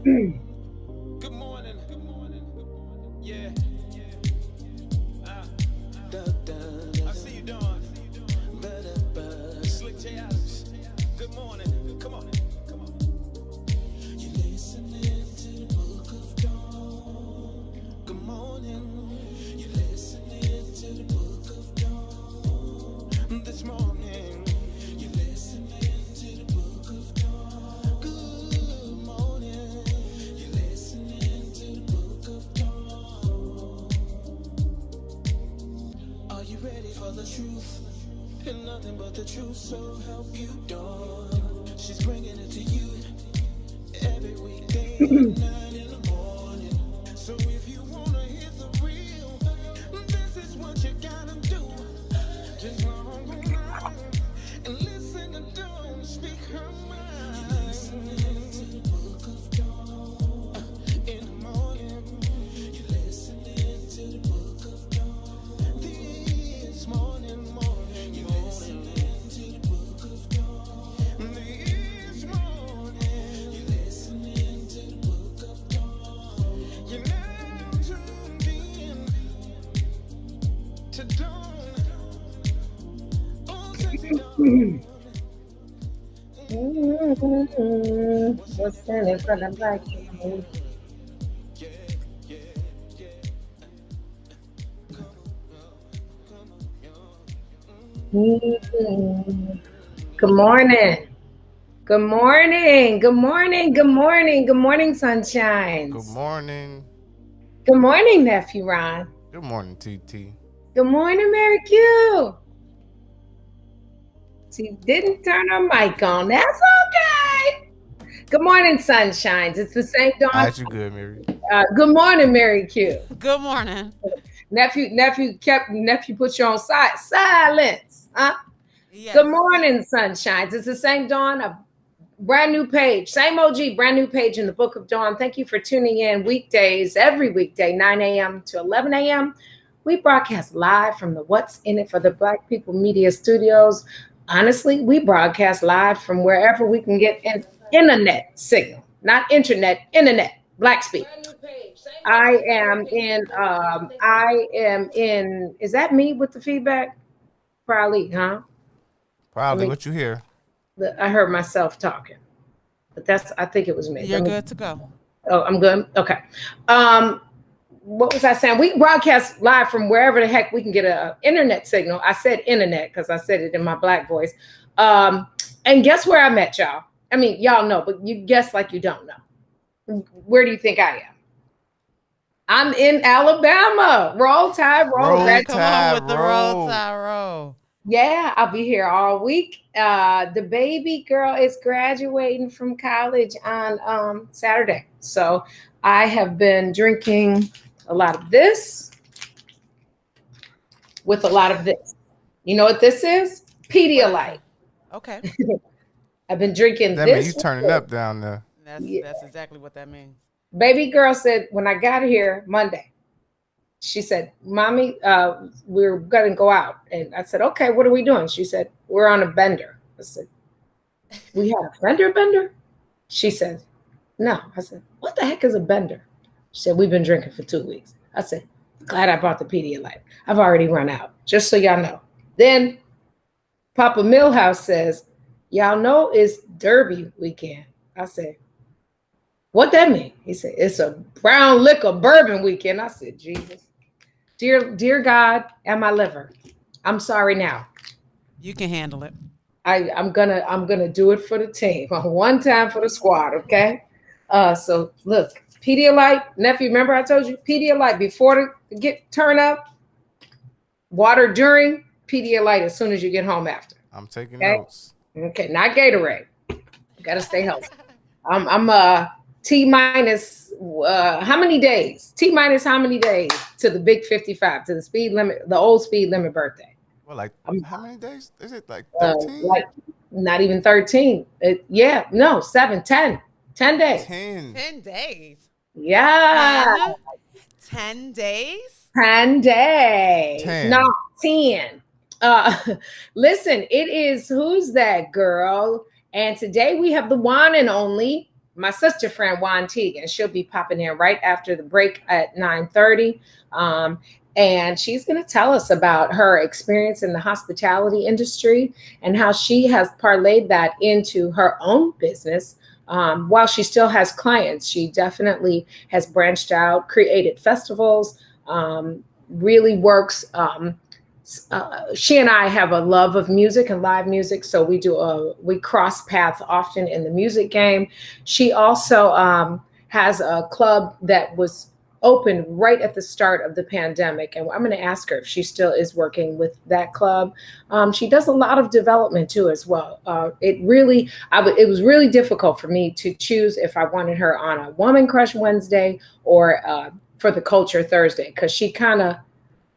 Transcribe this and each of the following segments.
Good morning. Good morning. Yeah. I see you, Dawn. Slick J Adams. Good morning. Come on. Come on. You're listening to the book of Dawn. Good morning. You're listening to the book of Dawn. This morning. You're listening to the book of Dawn. Good morning. You're listening to the book of Dawn. Are you ready for the truth? And nothing but the truth, so help you, Dawn. She's bringing it to you every weekday at 9 in the morning. So if you wanna hear the real, this is what you gotta do. Just log on and listen to Dawn speak her mind. You're listening to the book of Dawn in the morning. You're listening to the book of Dawn this morning. You're listening to the book of Dawn this morning. You're listening to the book of Dawn. You're now tuned in to Dawn. Oh, sexy Dawn. What's standing for the black people? Good morning. Good morning. Good morning. Good morning. Good morning, sunshines. Good morning. Good morning, nephew Ron. Good morning, TT. Good morning, Mary Q. She didn't turn her mic on. That's okay. Good morning, sunshines. It's the same Dawn. How's you good, Mary? Good morning, Mary Q. Good morning. Nephew put you on silence. Huh? Yes. Good morning, sunshines. It's the same Dawn, a brand new page, same OG, brand new page in the book of Dawn. Thank you for tuning in weekdays, every weekday, 9 a.m. to 11 a.m. We broadcast live from the What's in It for the Black People Media Studios. Honestly, we broadcast live from wherever we can get an internet signal, not internet, internet, black speak. I am in, is that me with the feedback? Probably, huh? Probably what you hear. I heard myself talking, but I think it was me. You're good to go. Oh, I'm good. Okay. What was I saying? We broadcast live from wherever the heck we can get an internet signal. I said internet because I said it in my black voice. And guess where I met y'all? I mean, y'all know, but you guess like you don't know. Where do you think I am? I'm in Alabama. Roll Tide, roll. Come on with the Roll Tide, roll. Yeah, I'll be here all week. The baby girl is graduating from college on Saturday. So I have been drinking a lot of this with a lot of this. You know what this is? Pedialyte. Okay. I've been drinking that this. That means you turning up down there. That's exactly what that means. Baby girl said when I got here Monday, she said, Mommy, we're going to go out. And I said, okay, what are we doing? She said, we're on a bender. I said, we have a bender? She said, no. I said, what the heck is a bender? She said, we've been drinking for 2 weeks. I said, glad I bought the Pedialyte. I've already run out, just so y'all know. Then Papa Milhouse says, y'all know it's Derby weekend. I said, what that mean? He said, it's a brown liquor bourbon weekend. I said, Jesus. Dear God and my liver, I'm sorry now. You can handle it. I'm gonna do it for the team. One time for the squad, okay? So look, Pedialyte, nephew, remember I told you Pedialyte before to turn up, water during, Pedialyte as soon as you get home after. I'm taking notes. Okay, not Gatorade. Gotta stay healthy. I'm T minus how many days? T minus how many days to the big 55, to the speed limit, the old speed limit birthday? Well, like how many days? Is it like 13? Like not even 13. 7, 10. 10 days. 10 days. Yeah. 10 days? 10 days. 10. No, 10. Listen, it is Who's That Girl? And today we have the one and only my sister friend Juan Teague, and she'll be popping in right after the break at 9:30. And she's going to tell us about her experience in the hospitality industry and how she has parlayed that into her own business. While she still has clients, she definitely has branched out, created festivals, really works. She and I have a love of music and live music, so we cross paths often in the music game. She also has a club that was opened right at the start of the pandemic, and I'm going to ask her if she still is working with that club. She does a lot of development too as well. It was really difficult for me to choose if I wanted her on a Woman Crush Wednesday or for the Culture Thursday, because she kind of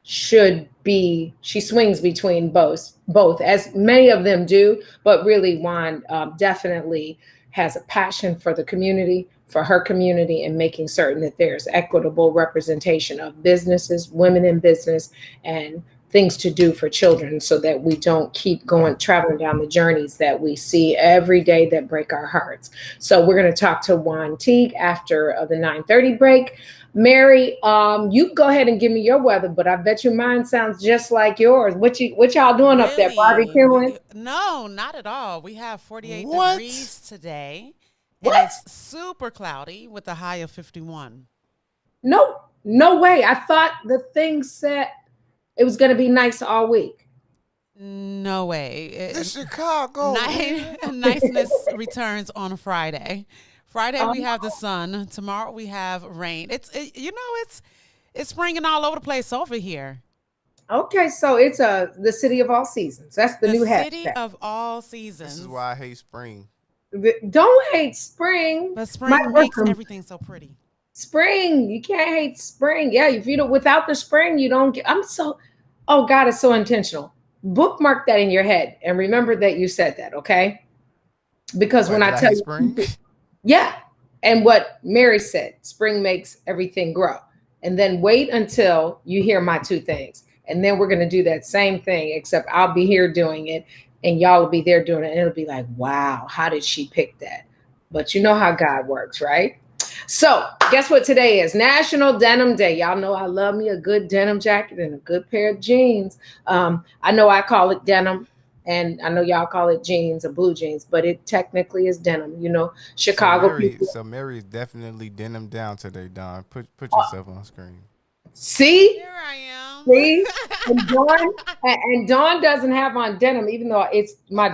she swings between both, as many of them do, but really Juan definitely has a passion for the community, for her community, and making certain that there's equitable representation of businesses, women in business, and things to do for children, so that we don't keep traveling down the journeys that we see every day that break our hearts. So we're going to talk to Juan Teague after the 9:30 break. Mary, you go ahead and give me your weather, but I bet you mine sounds just like yours. What y'all doing up there, barbecuing? No, not at all. We have 48 What? degrees today, What? and it's super cloudy with a high of 51. No way. I thought the thing said it was going to be nice all week. No way. It's Chicago. Niceness returns on Friday. Friday we have the sun. Tomorrow we have rain. It's springing all over the place over here. Okay, so it's the city of all seasons. That's the new hashtag. City of all seasons. This is why I hate spring. Don't hate spring. But spring makes everything so pretty. Spring, you can't hate spring. Yeah, if you don't, without the spring, you don't get. Oh God, it's so intentional. Bookmark that in your head and remember that you said that, okay? Because when I tell you spring, yeah, and what Mary said, spring makes everything grow. And then wait until you hear my two things, and then we're gonna do that same thing, except I'll be here doing it, and y'all will be there doing it, and it'll be like, wow, how did she pick that? But you know how God works, right? So guess what today is? National Denim Day. Y'all know I love me a good denim jacket and a good pair of jeans. I know I call it denim, and I know y'all call it jeans or blue jeans, but it technically is denim. You know, Chicago people. So Mary is definitely denim down today, Dawn. Put yourself on screen. See? Here I am. See? And Dawn doesn't have on denim, even though it's my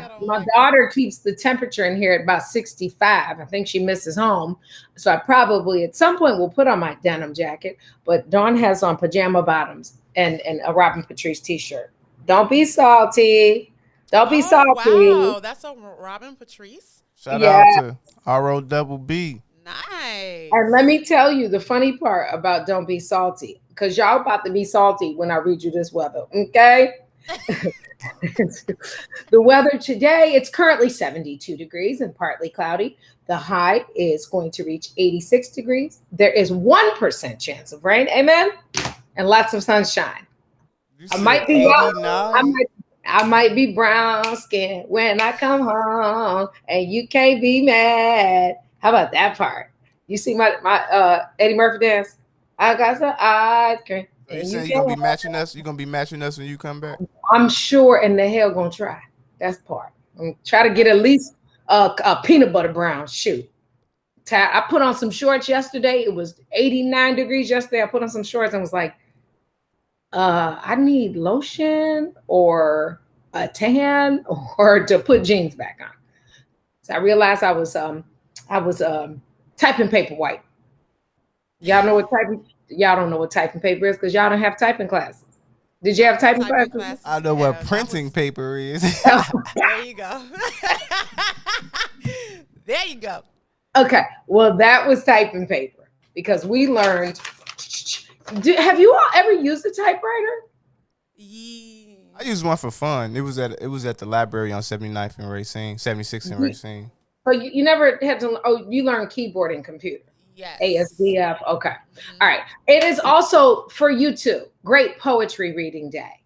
daughter keeps the temperature in here at about 65. I think she misses home. So I probably at some point will put on my denim jacket, but Dawn has on pajama bottoms and a Robin Patrice t-shirt. Don't be salty. Don't be salty. Wow, that's a Robin Patrice. Shout out to ROBB. Nice. And let me tell you the funny part about don't be salty, because y'all about to be salty when I read you this weather, okay? The weather today, it's currently 72 degrees and partly cloudy. The high is going to reach 86 degrees. There is 1% chance of rain, amen? And lots of sunshine. I might be I might be brown skinned when I come home, and you can't be mad. How about that part? You see my Eddie Murphy dance? I got some ice cream. You saying you're gonna be matching us? You're gonna be matching us when you come back? I'm sure in the hell gonna try. That's part. I'm gonna try to get at least a peanut butter brown shoe. I put on some shorts yesterday. It was 89 degrees yesterday. I put on some shorts and was like, I need lotion or a tan or to put jeans back on. So I realized I was typing paper white. Y'all know what typing? Y'all don't know what typing paper is because y'all don't have typing classes. Did you have typing classes? I know what printing paper is. There you go. There you go. Okay, well that was typing paper because we learned. Have you all ever used a typewriter? Yeah. I used one for fun. It was at the library on 79th and Racine, 76th and Racine. So you never had to. Oh, you learned keyboard and computer. Yes. ASDF. Okay. All right. It is also for you too. Great poetry reading day.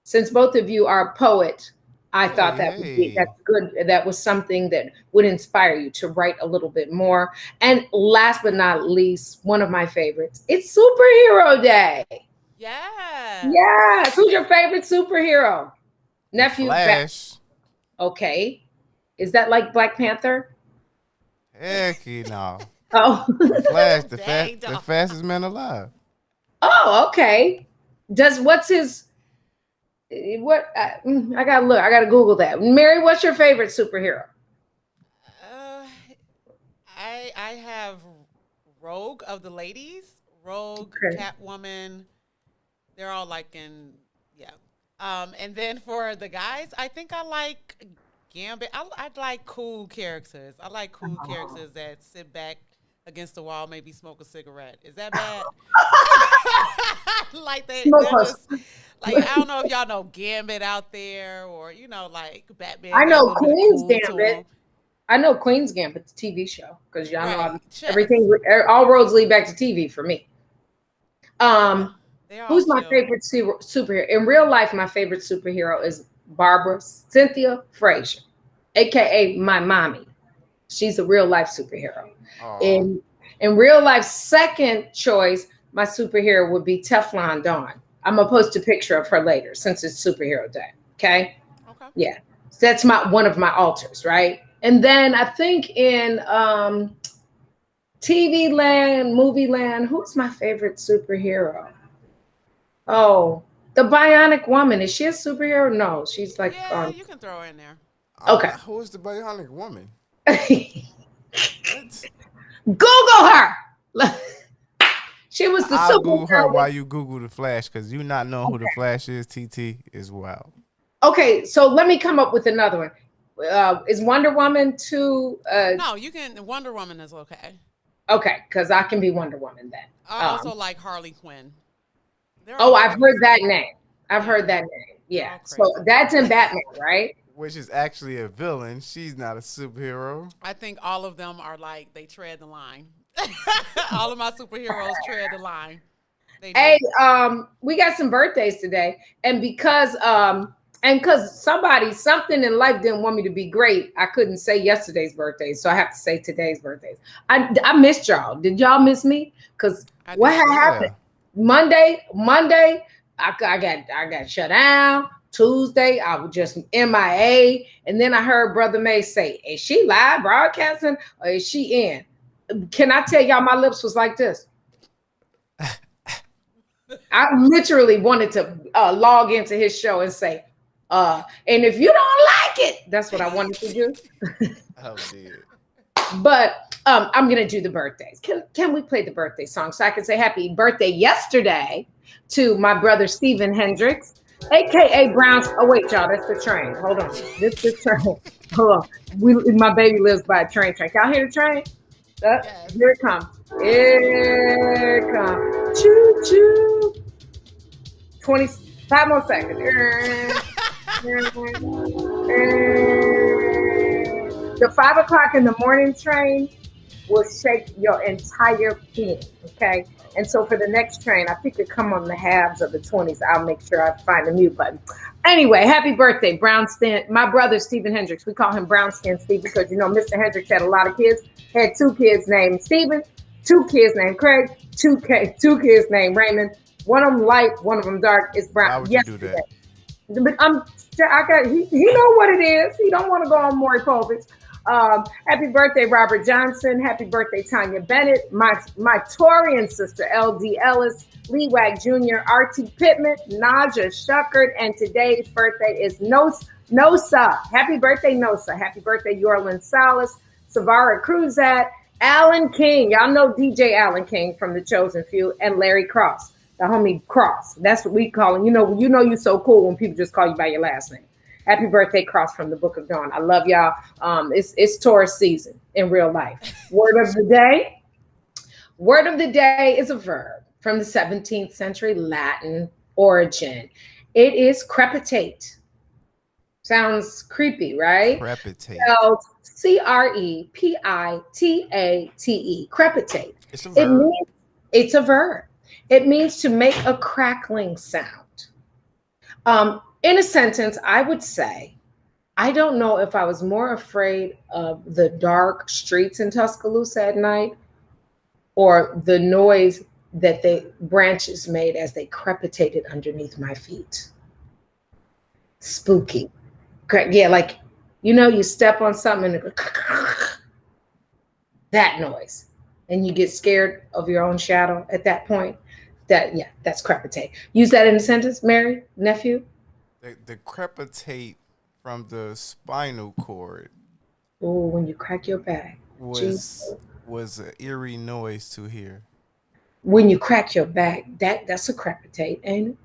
Since both of you are a poet, I thought that's good. That was something that would inspire you to write a little bit more. And last but not least, one of my favorites, it's Superhero Day. Yeah. Yes. Who's your favorite superhero? Nephew? Flash. Okay. Is that like Black Panther? Heck no. Oh. Flash, Dang, the dog. fastest man alive. Oh, okay. What's his what I gotta look. I gotta Google that. Mary, what's your favorite superhero? I have Rogue of the ladies, Rogue, Okay. Catwoman. They're all like in and then for the guys, I think I like Gambit. I like cool characters. I like cool characters that sit back against the wall, maybe smoke a cigarette. Is that bad? Like they're just like, I don't know if y'all know Gambit out there, or like Batman. I got a know little bit of Queen's cool to Gambit. him. I know Queen's Gambit, the TV show, because y'all know Right. Chill. everything. All roads lead back to TV for me. They all Who's my chill. favorite superhero? In real life, my favorite superhero is Barbara Cynthia Frazier, aka my mommy. She's a real life superhero. Aw. In real life, second choice, my superhero would be Teflon Dawn. I'm gonna post a picture of her later since it's Superhero Day. Okay. Okay. Yeah. So that's one of my alters, right? And then I think in TV land, movie land, who's my favorite superhero? Oh, the Bionic Woman. Is she a superhero? No, she's like Yeah, you can throw her in there. Okay. Who is the Bionic Woman? Google her. She was the I'll Google her superhero. while you Google the Flash, because you not knowing who the Flash is, TT, is wild. Okay, so let me come up with another one. Is Wonder Woman too? No, you can. Wonder Woman is okay. Okay, because I can be Wonder Woman then. I also like Harley Quinn. I've heard that name. I've heard that name. Yeah. So that's in Batman, right? Which is actually a villain. She's not a superhero. I think all of them are like, they tread the line. All of my superheroes tread the line. They do. Hey, we got some birthdays today, and because something in life didn't want me to be great, I couldn't say yesterday's birthday, so I have to say today's birthdays. I missed y'all. Did y'all miss me? Because what had happened? Monday, I got shut down. Tuesday, I was just MIA, and then I heard Brother May say, "Is she live broadcasting or is she in?" Can I tell y'all, my lips was like this. I literally wanted to log into his show and say, and if you don't like it, that's what I wanted to do. Oh, dear. But I'm gonna do the birthdays. Can we play the birthday song so I can say happy birthday yesterday to my brother Stephen Hendricks, aka Browns? Oh wait, y'all, that's the train. Hold on, this the train. Hold on, my baby lives by a train track. Y'all hear the train? Yes. Here it comes. Here it comes. Choo choo. 25 more seconds. The 5 o'clock in the morning train will shake your entire being, okay? And so for the next train, I think it come on the halves of the 20s. I'll make sure I find the mute button. Anyway, happy birthday, Brownskin. My brother, Stephen Hendricks. We call him Brownskin Steve because, Mr. Hendricks had a lot of kids. Had 2 kids named Stephen, 2 kids named Craig, 2 kids named Raymond. One of them light, one of them dark. Is Brown. Why would you do that? But he know what it is. He don't want to go on Maury Povich. Happy birthday, Robert Johnson. Happy birthday, Tanya Bennett. My Torian sister, LD Ellis, Lee Wag Jr., R.T. Pittman, Naja Shuckard, and today's birthday is Nosa. Happy birthday, Nosa. Happy birthday, Yorlin Salas, Savara Cruzat, Alan King. Y'all know DJ Alan King from The Chosen Few, and Larry Cross, the homie Cross. That's what we call him. You know you're so cool when people just call you by your last name. Happy birthday, Cross from the Book of Dawn. I love y'all. It's Taurus season in real life. Word of the day. Word of the day is a verb from the 17th century Latin origin. It is crepitate. Sounds creepy, right? Crepitate. Spelled Crepitate. Crepitate. It's a verb. It's a verb. It means to make a crackling sound. In a sentence, I would say I don't know if I was more afraid of the dark streets in Tuscaloosa at night or the noise that the branches made as they crepitated underneath my feet. Spooky. Yeah, like, you step on something and that noise. And you get scared of your own shadow at that point. That's crepitate. Use that in a sentence, Mary, nephew. The crepitate from the spinal cord Oh, when you crack your back. was Jeez. was an eerie noise to hear. When you crack your back, that's a crepitate, ain't it?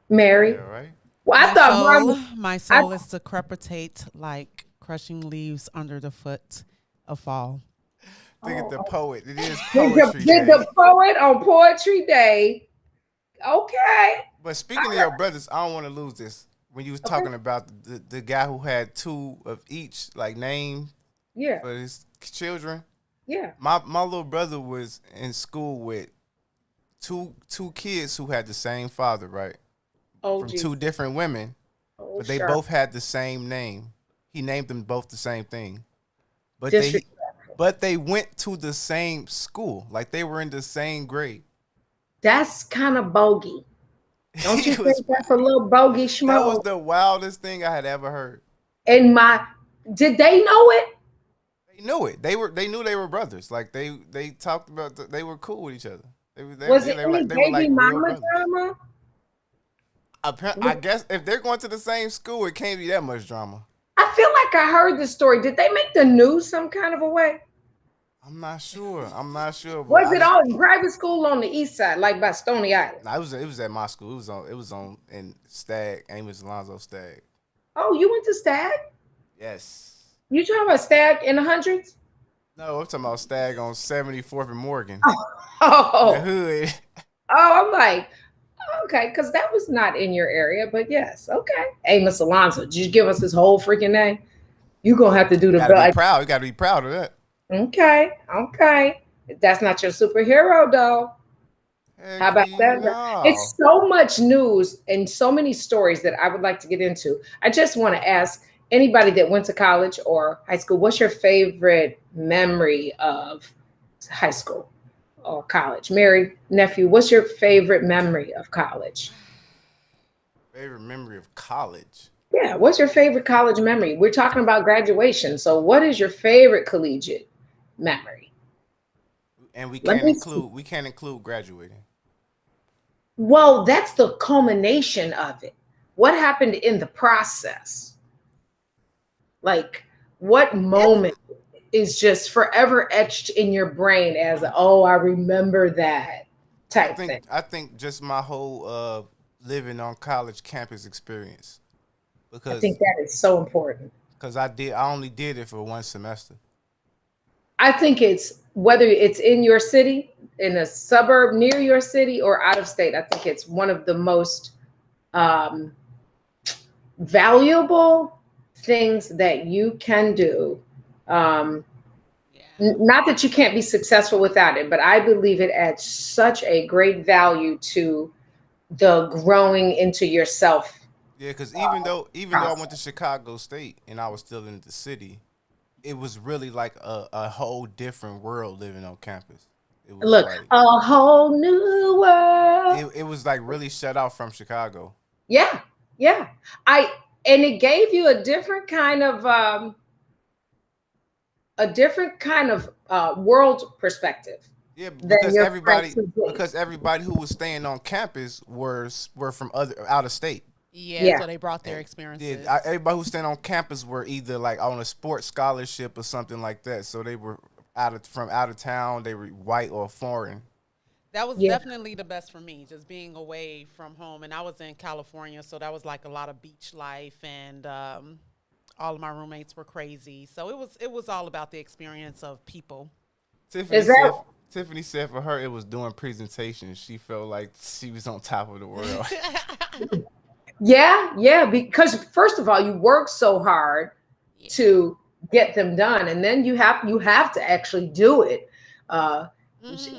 Mary. Yeah, right. Well, I My thought soul, mine, my I soul is to crepitate like crushing leaves under the foot of fall. Think of the oh, poet. It is did the, poetry did day. the poet on Poetry Day. Okay. But speaking of your brothers, I don't want to lose this. When you was Okay. talking about the guy who had two of each like name Yeah. for his children, Yeah. my little brother was in school with two kids who had the same father, right? Oh, From geez. two different women, Oh, but they sure. both had the same name. He named them both the same thing, but Disrespectful. they went to the same school, like they were in the same grade. That's kind of bogey. Don't you He was think that's a little bogey That was schmo? the wildest thing I had ever heard. And did they know it? They knew it. They knew they were brothers. Like they talked about they were cool with each other. Was it any They were like baby real mama brothers. drama? I guess if they're going to the same school, it can't be that much drama. I feel like I heard the story. Did they make the news some kind of a way? I'm not sure. But Was it all in private school on the east side, like by Stony Island? Nah, it was at my school. It was on in Stagg, Amos Alonzo Stagg. Oh, you went to Stag? Yes. You talking about Stag in the hundreds? No, I'm talking about Stagg on 74th and Morgan. Oh, The hood. I'm like, okay, because that was not in your area, but yes, okay. Amos Alonzo, did you give us his whole freaking name? You gonna have to do the You gotta be bell. proud. You gotta be proud of that. Okay. That's not your superhero, though. Heck How about that? no. It's so much news and so many stories that I would like to get into. I just want to ask anybody that went to college or high school, what's your favorite memory of high school or college? Mary, nephew, what's your favorite memory of college? Favorite memory of college. Yeah, what's your favorite college memory? We're talking about graduation. So what is your favorite collegiate memory? And we Let can't me include graduating. Well, that's the culmination of it. What happened in the process? Like, what moment is just forever etched in your brain as, oh, I remember that type thing? I think just my whole living on college campus experience. I think that is so important. Because I only did it for one semester. I think it's whether it's in your city, in a suburb near your city, or out of state. I think it's one of the most valuable things that you can do. Not that you can't be successful without it, but I believe it adds such a great value to the growing into yourself. Yeah, because even though I went to Chicago State and I was still in the city, it was really like a whole different world living on campus. It was Look, like, a whole new world. it was like really shut out from Chicago. Yeah. And it gave you a different kind of world perspective. Yeah, than because everybody who was staying on campus were from out of state. Yeah, so they brought their experiences. Yeah, everybody who stayed on campus were either like on a sports scholarship or something like that. So they were from out of town. They were white or foreign. That was definitely the best for me, just being away from home. And I was in California, so that was like a lot of beach life, and all of my roommates were crazy. So it was all about the experience of people. Tiffany said for her it was doing presentations. She felt like she was on top of the world. Yeah, because first of all, you work so hard to get them done, and then you have to actually do it.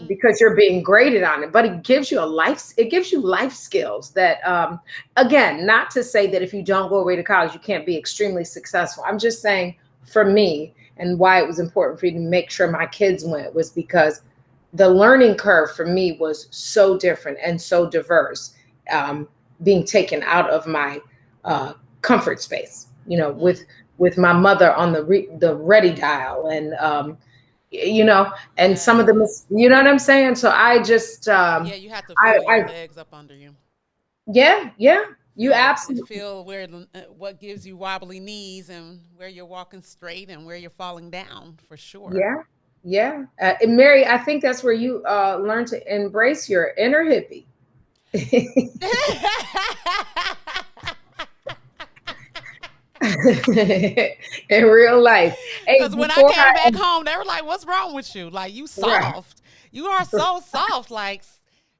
because you're being graded on it, but it gives you life skills that, again, not to say that if you don't go away to college, you can't be extremely successful. I'm just saying for me, and why it was important for you to make sure my kids went, was because the learning curve for me was so different and so diverse, being taken out of my comfort space, with my mother on the ready dial, and and some of them, you know what I'm saying? So I just, you have to feel your legs up under you. Yeah. You absolutely feel where what gives you wobbly knees and where you're walking straight and where you're falling down, for sure. Yeah. And Mary, I think that's where you learn to embrace your inner hippie. In real life. Because when I came back home, they were like, "What's wrong with you? Like, you soft. Right. You are so soft. Like,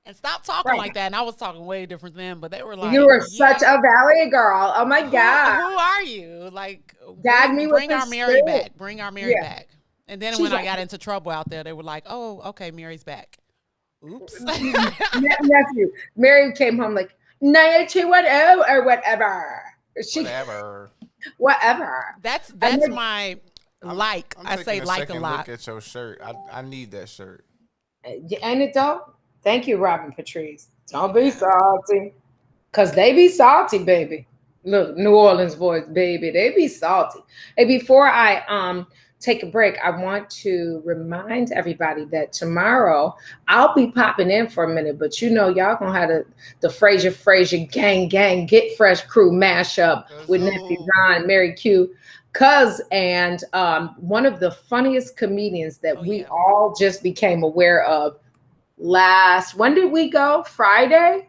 and stop talking like that." And I was talking way different then, but they were like, "You were such a valley girl. Oh my God. Who are you? Like, bring our Mary back. Bring our Mary back." And then when I got into trouble out there, they were like, "Oh, okay, Mary's back." Oops. Nephew. Mary came home like, whatever or whatever. Whatever. That's my like. I say like a lot. Look at your shirt. I need that shirt. Ain't it though? Thank you, Robin Patrice. Don't be salty, cause they be salty, baby. Look, New Orleans voice, baby. They be salty. Hey, before I take a break, I want to remind everybody that tomorrow I'll be popping in for a minute, but y'all gonna have the Frazier gang get fresh crew mashup with Nephew Ron and Mary Q, and one of the funniest comedians that we all just became aware of when did we go? Friday?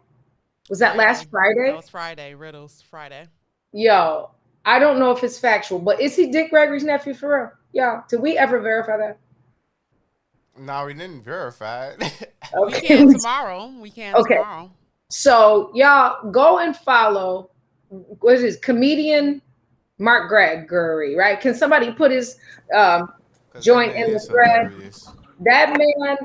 Was that last Friday? That was Friday. Riddles Friday. Yo, I don't know if it's factual, but is he Dick Gregory's nephew for real? Y'all, did we ever verify that? No, we didn't verify it. Okay. We can tomorrow. Tomorrow. So y'all go and follow, what is his comedian Mark Gregory, right? Can somebody put his joint in the thread? That man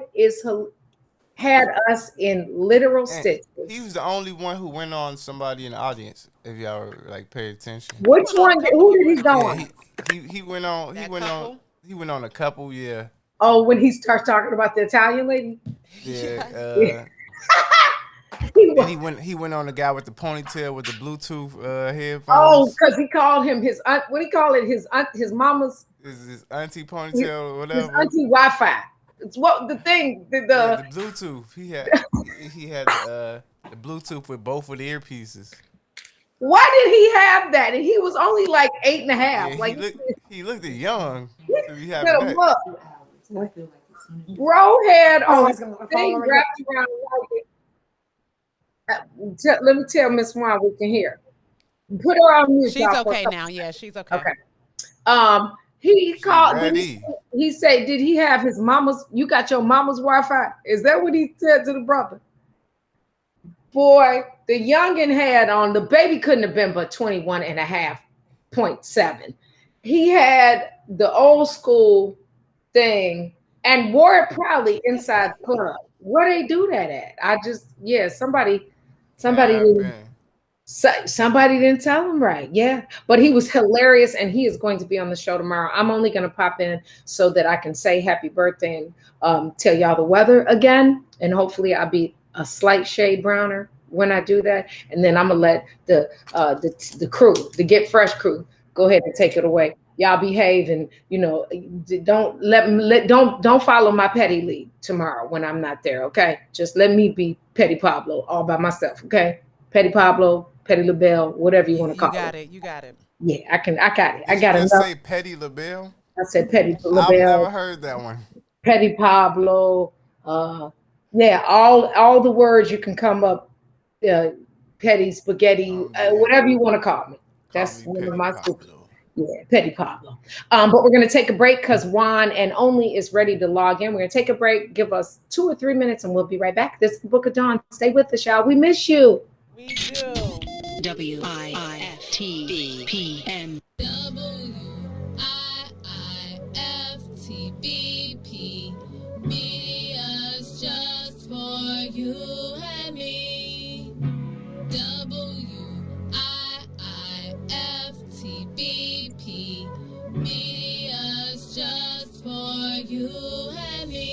had us in literal stitches. He was the only one who went on somebody in the audience, if y'all paid attention. Which one? Who did he go on? He went on. He went on a couple. Yeah. Oh, when he starts talking about the Italian lady. Yeah. He went on the guy with the ponytail with the Bluetooth headphones. Oh, because he called him his what do you call it? His mama's. His auntie ponytail or whatever. His auntie Wi-Fi. It's what the thing. The Bluetooth. He had the Bluetooth with both of the earpieces. Why did he have that? And he was only like 8.5. Yeah, he looked young. Bro had on thing wrapped around like let me tell Miss Juan we can hear. Put her on mute. She's okay now. Yeah, she's okay. Okay. He called. He said, "Did he have his mama's? You got your mama's Wi-Fi?" Is that what he said to the brother? Boy, the youngin had on. The baby couldn't have been but 21.5.7. He had the old school thing and wore it proudly inside the club. Where they do that at? Somebody didn't tell him right. Yeah, but he was hilarious, and he is going to be on the show tomorrow. I'm only going to pop in so that I can say happy birthday and tell y'all the weather again, and hopefully I'll be a slight shade browner when I do that, and then I'm gonna let the crew, the Get Fresh crew, go ahead and take it away. Y'all behave, and don't follow my petty lead tomorrow when I'm not there. Okay, just let me be Petty Pablo all by myself. Okay, Petty Pablo, Petty LaBelle, whatever you want to call it. You got it. Yeah, I got it. I got it. Say Petty LaBelle? I said Petty LaBelle. I've never heard that one. Petty Pablo. Yeah, all the words you can come up. Petty spaghetti, whatever you want to call me. That's one of my super. Yeah, Petty Pablo. But we're going to take a break because Juan and Only is ready to log in. We're going to take a break. Give us 2 or 3 minutes, and we'll be right back. This is the Book of Dawn. Stay with us, y'all. We miss you. We do. WIIFTBP. WIIFTBP. Media you and me. WIIFTBP. Media's just for you and me.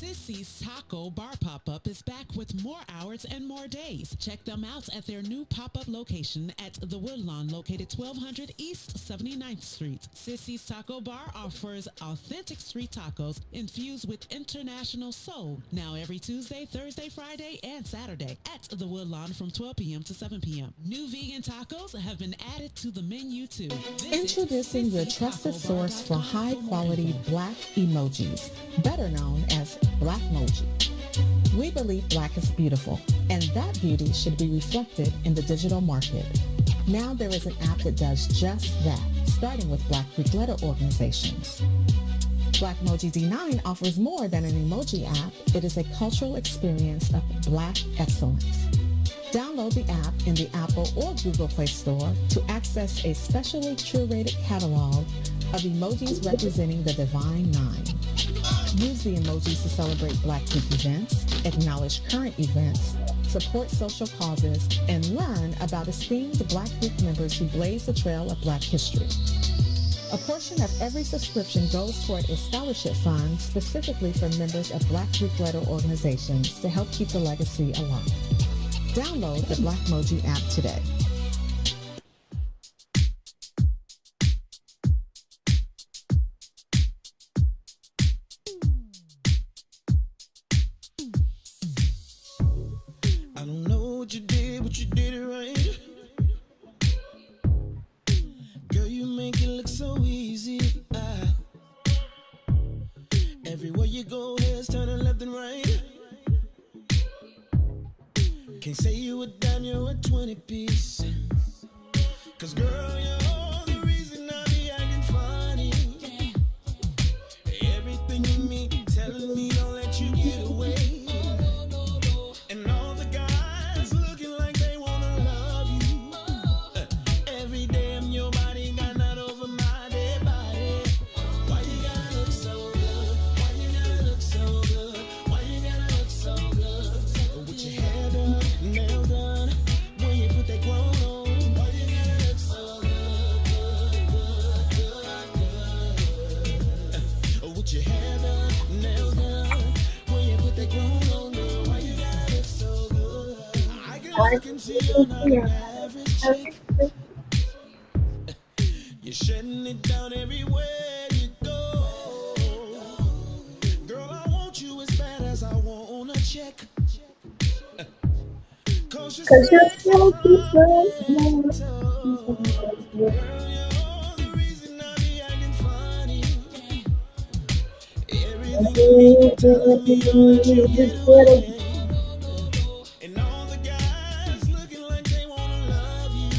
Sissy's Taco Bar Pop-Up is back with more hours and more days. Check them out at their new pop-up location at the Woodlawn, located 1200 East 79th Street. Sissy's Taco Bar offers authentic street tacos infused with international soul. Now every Tuesday, Thursday, Friday, and Saturday at the Woodlawn from 12 p.m. to 7 p.m. New vegan tacos have been added to the menu too. Introducing your trusted source for high-quality Black emojis, better known as Blackmoji. We believe Black is beautiful, and that beauty should be reflected in the digital market. Now there is an app that does just that, starting with Black Greek letter organizations. Blackmoji D9 offers more than an emoji app. It is a cultural experience of Black excellence. Download the app in the Apple or Google Play Store to access a specially curated catalog of emojis representing the Divine Nine. Use the emojis to celebrate Black Greek events, acknowledge current events, support social causes, and learn about esteemed Black Greek members who blaze the trail of Black history. A portion of every subscription goes toward a scholarship fund specifically for members of Black Greek letter organizations to help keep the legacy alive. Download the Blackmoji app today. I don't know what you did, but you did it right. Girl, you make it look so easy. Everywhere you go, heads turning left and right. Can't say you a dime, you're a 20-piece. 'Cause girl, you're the reason I be acting funny. Everything in me telling me don't let you get away. And all the guys looking like they wanna love you. Every day I'm your body, got not over my dead body. Why you gotta look so good? Why you gotta look so good? Why you gotta look so good? With your hair done, nails done, when you put that grown on. Why you gotta look so good, good, good, good? With your hair done, nails done, when you put that grown on. Why you gotta look so good? I can look into you, not an average chick. You're shutting it down everywhere you go. Girl, I want you as bad as I want a check. 'Cause you're so Girl, you're the reason I be acting funny. Everything you need to tell me don't let you get away. And all the guys looking like they wanna love you.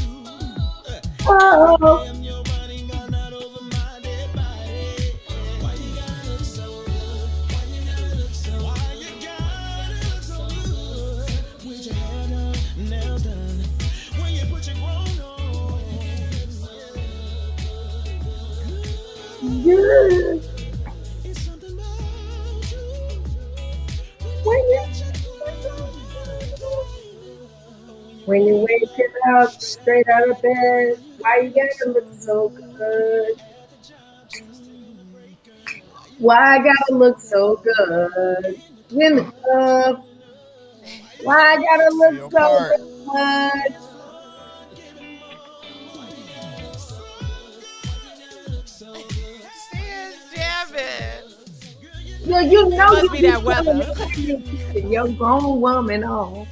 Damn, your body got not over my dead body. Why you gotta look so good? Why you gotta look so good? Why you gotta look so good? With your hair done, nails done, when you put your grown on. It's something about you. When you wake it up straight out of bed, why you gotta look so good? Why I gotta look so good? In the club, why I gotta look Your so part. good? She is jamming. You know Must you be that weather. Your grown woman on.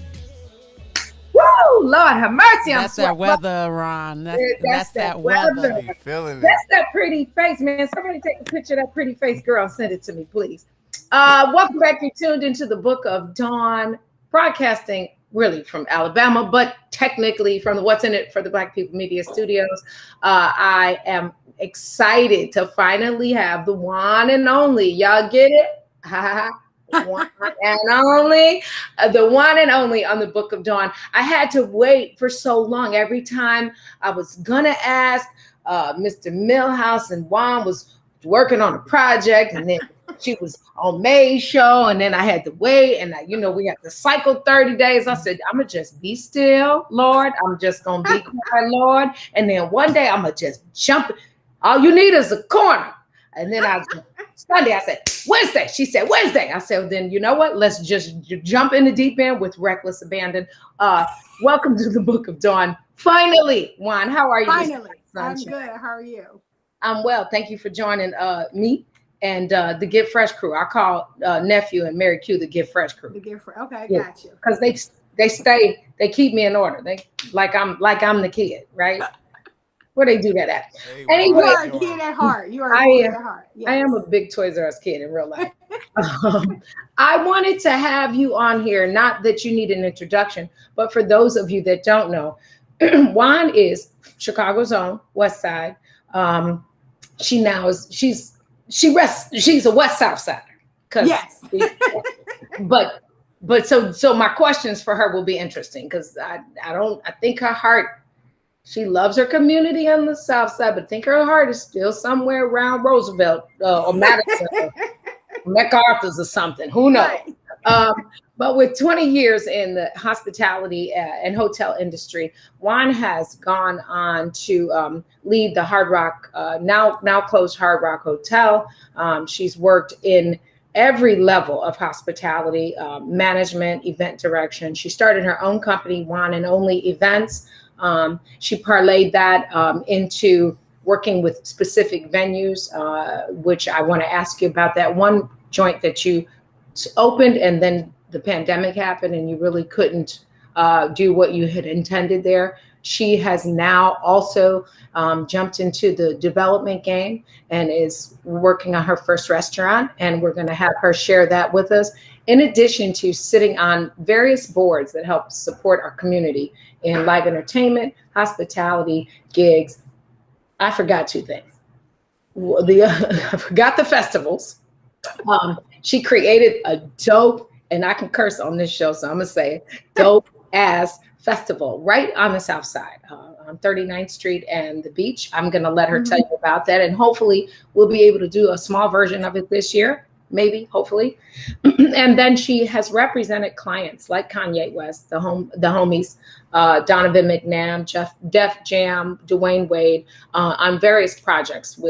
Woo! Lord have mercy. I'm That's that sweating. weather, Ron. That's That's that that weather. weather. You feeling it? That's that pretty face, man. Somebody take a picture of that pretty face girl. Send it to me, please. Welcome back. You're tuned into the book of Dawn, broadcasting really from Alabama, but technically from the What's in It for the Black People Media Studios. I am excited to finally have the one and only. Y'all get it? One and only, the one and only on the Book of Dawn. I had to wait for so long. Every time I was gonna ask, Mr. Milhouse and Juan was working on a project, and then she was on May's show, and then I had to wait, and we had to cycle 30 days. I said, I'm gonna just be still, Lord. I'm just gonna be quiet, Lord. And then one day I'm gonna just jump. All you need is a corner. And then Sunday, I said, Wednesday. She said, Wednesday. I said, well, then you know what? Let's just jump in the deep end with reckless abandon. Welcome to the Book of Dawn. Finally, Juan, how are you? Finally, I'm good. How are you? I'm well. Thank you for joining me and the Get Fresh crew. I call nephew and Mary Q the Get Fresh crew. The Get Fresh. Okay, yeah. Got you. Because they keep me in order. They like I'm the kid, right? Where they do that at? Hey, anyway, you are a kid at heart. You are a kid at heart. Yes. I am a big Toys R Us kid in real life. I wanted to have you on here, not that you need an introduction, but for those of you that don't know, Juan is Chicago's own West Side. She's a West South Sider. Yes. but so my questions for her will be interesting because I think her heart. She loves her community on the South Side, but I think her heart is still somewhere around Roosevelt or Madison or MacArthur's or something. Who knows? Right. But with 20 years in the hospitality and hotel industry, Juan has gone on to lead the Hard Rock, now closed Hard Rock Hotel. She's worked in every level of hospitality, management, event direction. She started her own company, One and Only Events. She parlayed that into working with specific venues, which I want to ask you about. That one joint that you opened and then the pandemic happened and you really couldn't do what you had intended there. She has now also jumped into the development game and is working on her first restaurant, and we're going to have her share that with us, in addition to sitting on various boards that help support our community in live entertainment, hospitality, gigs. I forgot two things. I forgot the festivals. She created a dope, and I can curse on this show, so I'm going to say it, dope ass festival right on the South Side, on 39th Street and the beach. I'm going to let her tell you about that, and hopefully we'll be able to do a small version of it this year. Maybe, hopefully. And then she has represented clients like Kanye West, the homies, Donovan McNabb, Def Jam, Dwayne Wade, on various projects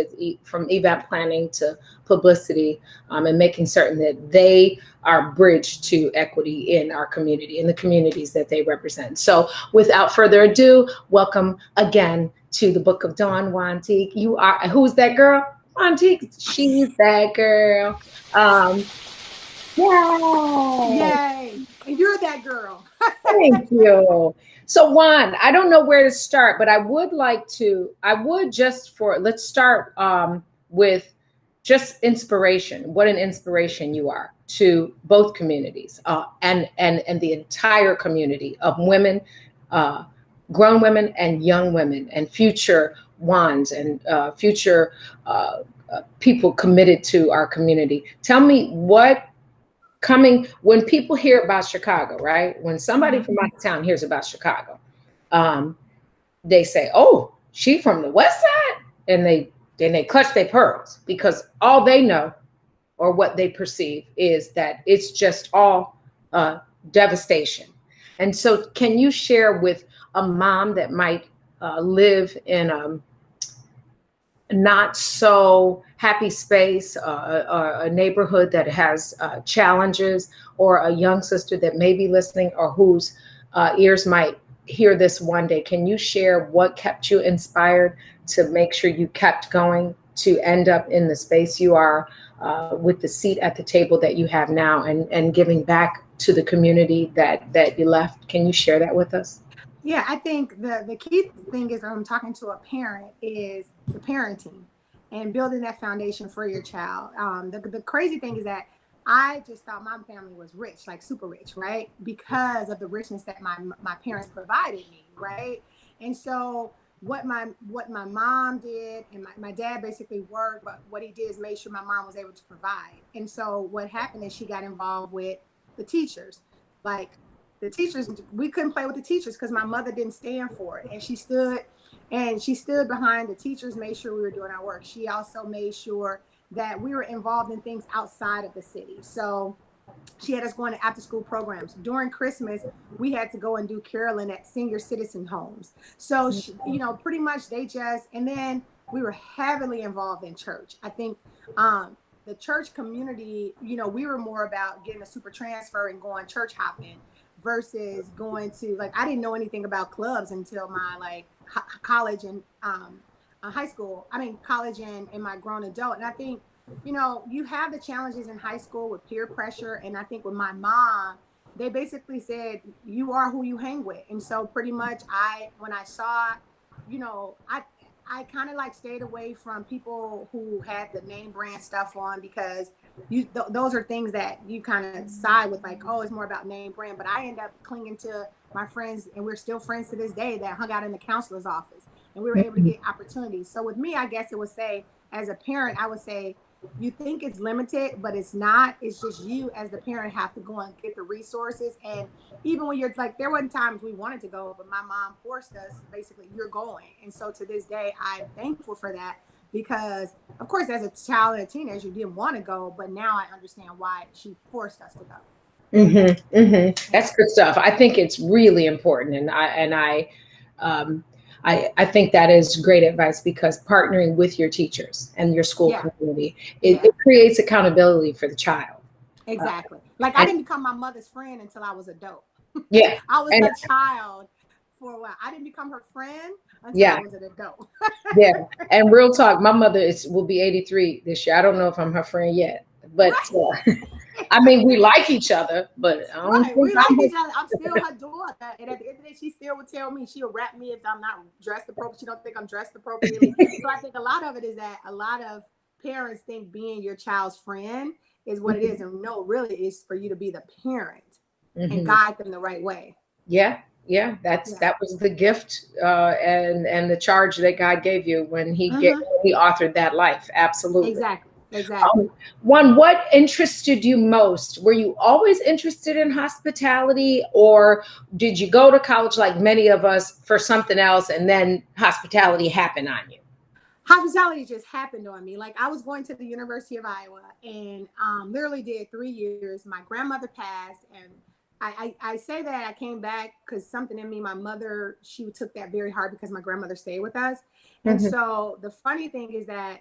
from event planning to publicity, and making certain that they are bridged to equity in our community, in the communities that they represent. So without further ado, welcome again to the Book of Dawn, Wantique. Who's that girl? Wantique, she's that girl. Yay. You're that girl. Thank you. So Juan, I don't know where to start, but let's start with just inspiration. What an inspiration you are to both communities and the entire community of women, grown women and young women, and future Juans and future people committed to our community. Tell me when people hear about Chicago, right? When somebody from out of town hears about Chicago, they say, oh, she from the West Side? And they clutch their pearls, because all they know or what they perceive is that it's just all devastation. And so can you share with a mom that might live in a not so happy space, a neighborhood that has challenges, or a young sister that may be listening or whose ears might hear this one day, can you share what kept you inspired to make sure you kept going to end up in the space you are, with the seat at the table that you have now, and giving back to the community that you left? Can you share that with us? Yeah, I think the key thing is, I'm talking to a parent, is the parenting and building that foundation for your child. The crazy thing is that I just thought my family was rich, like super rich, right? Because of the richness that my parents provided me, right? And so what my mom did, and my dad basically worked, but what he did is made sure my mom was able to provide. And so what happened is she got involved with the teachers. Like the teachers, we couldn't play with the teachers because my mother didn't stand for it. And she stood behind the teachers, made sure we were doing our work. She also made sure that we were involved in things outside of the city. So she had us going to after school programs. During Christmas, we had to go and do caroling at senior citizen homes. So, pretty much and then we were heavily involved in church. I think the church community, we were more about getting a super transfer and going church hopping versus going to, like, I didn't know anything about clubs until my college and high school. I mean, college and in my grown adult. And I think, you have the challenges in high school with peer pressure. And I think with my mom, they basically said, you are who you hang with. And so pretty much when I saw, I kind of like stayed away from people who had the name brand stuff on, because those are things that you kind of side with, like, oh, it's more about name brand. But I end up clinging to my friends, and we're still friends to this day, that hung out in the counselor's office, and we were able to get opportunities. So with me, I guess it would say, as a parent, I would say, you think it's limited, but it's not. It's just you as the parent have to go and get the resources. And even when you're like, there wasn't times we wanted to go, but my mom forced us, basically, you're going. And so to this day, I'm thankful for that, because of course, as a child and a teenager, you didn't want to go, but now I understand why she forced us to go. That's good stuff. I think it's really important. And I think that is great advice, because partnering with your teachers and your school community, it creates accountability for the child. Exactly. Like, I didn't become my mother's friend until I was adult. Yeah. I was a child for a while. I didn't become her friend until I was an adult. Yeah. And real talk, my mother will be 83 this year. I don't know if I'm her friend yet, but I mean, we like each other, but I don't think we like each other. I'm still her daughter. And at the end of the day, she still would tell me, she'll rap me if I'm not dressed appropriately. She don't think I'm dressed appropriately. So I think a lot of it is that a lot of parents think being your child's friend is what it is. And no, really, it's for you to be the parent and guide them the right way. Yeah. That was the gift and the charge that God gave you when he authored that life. Absolutely. Exactly. What interested you most? Were you always interested in hospitality, or did you go to college like many of us for something else and then hospitality happened on you? Hospitality just happened on me. Like, I was going to the University of Iowa and literally did 3 years. My grandmother passed, and I say that I came back because something in me, my mother, she took that very hard because my grandmother stayed with us. And so the funny thing is that,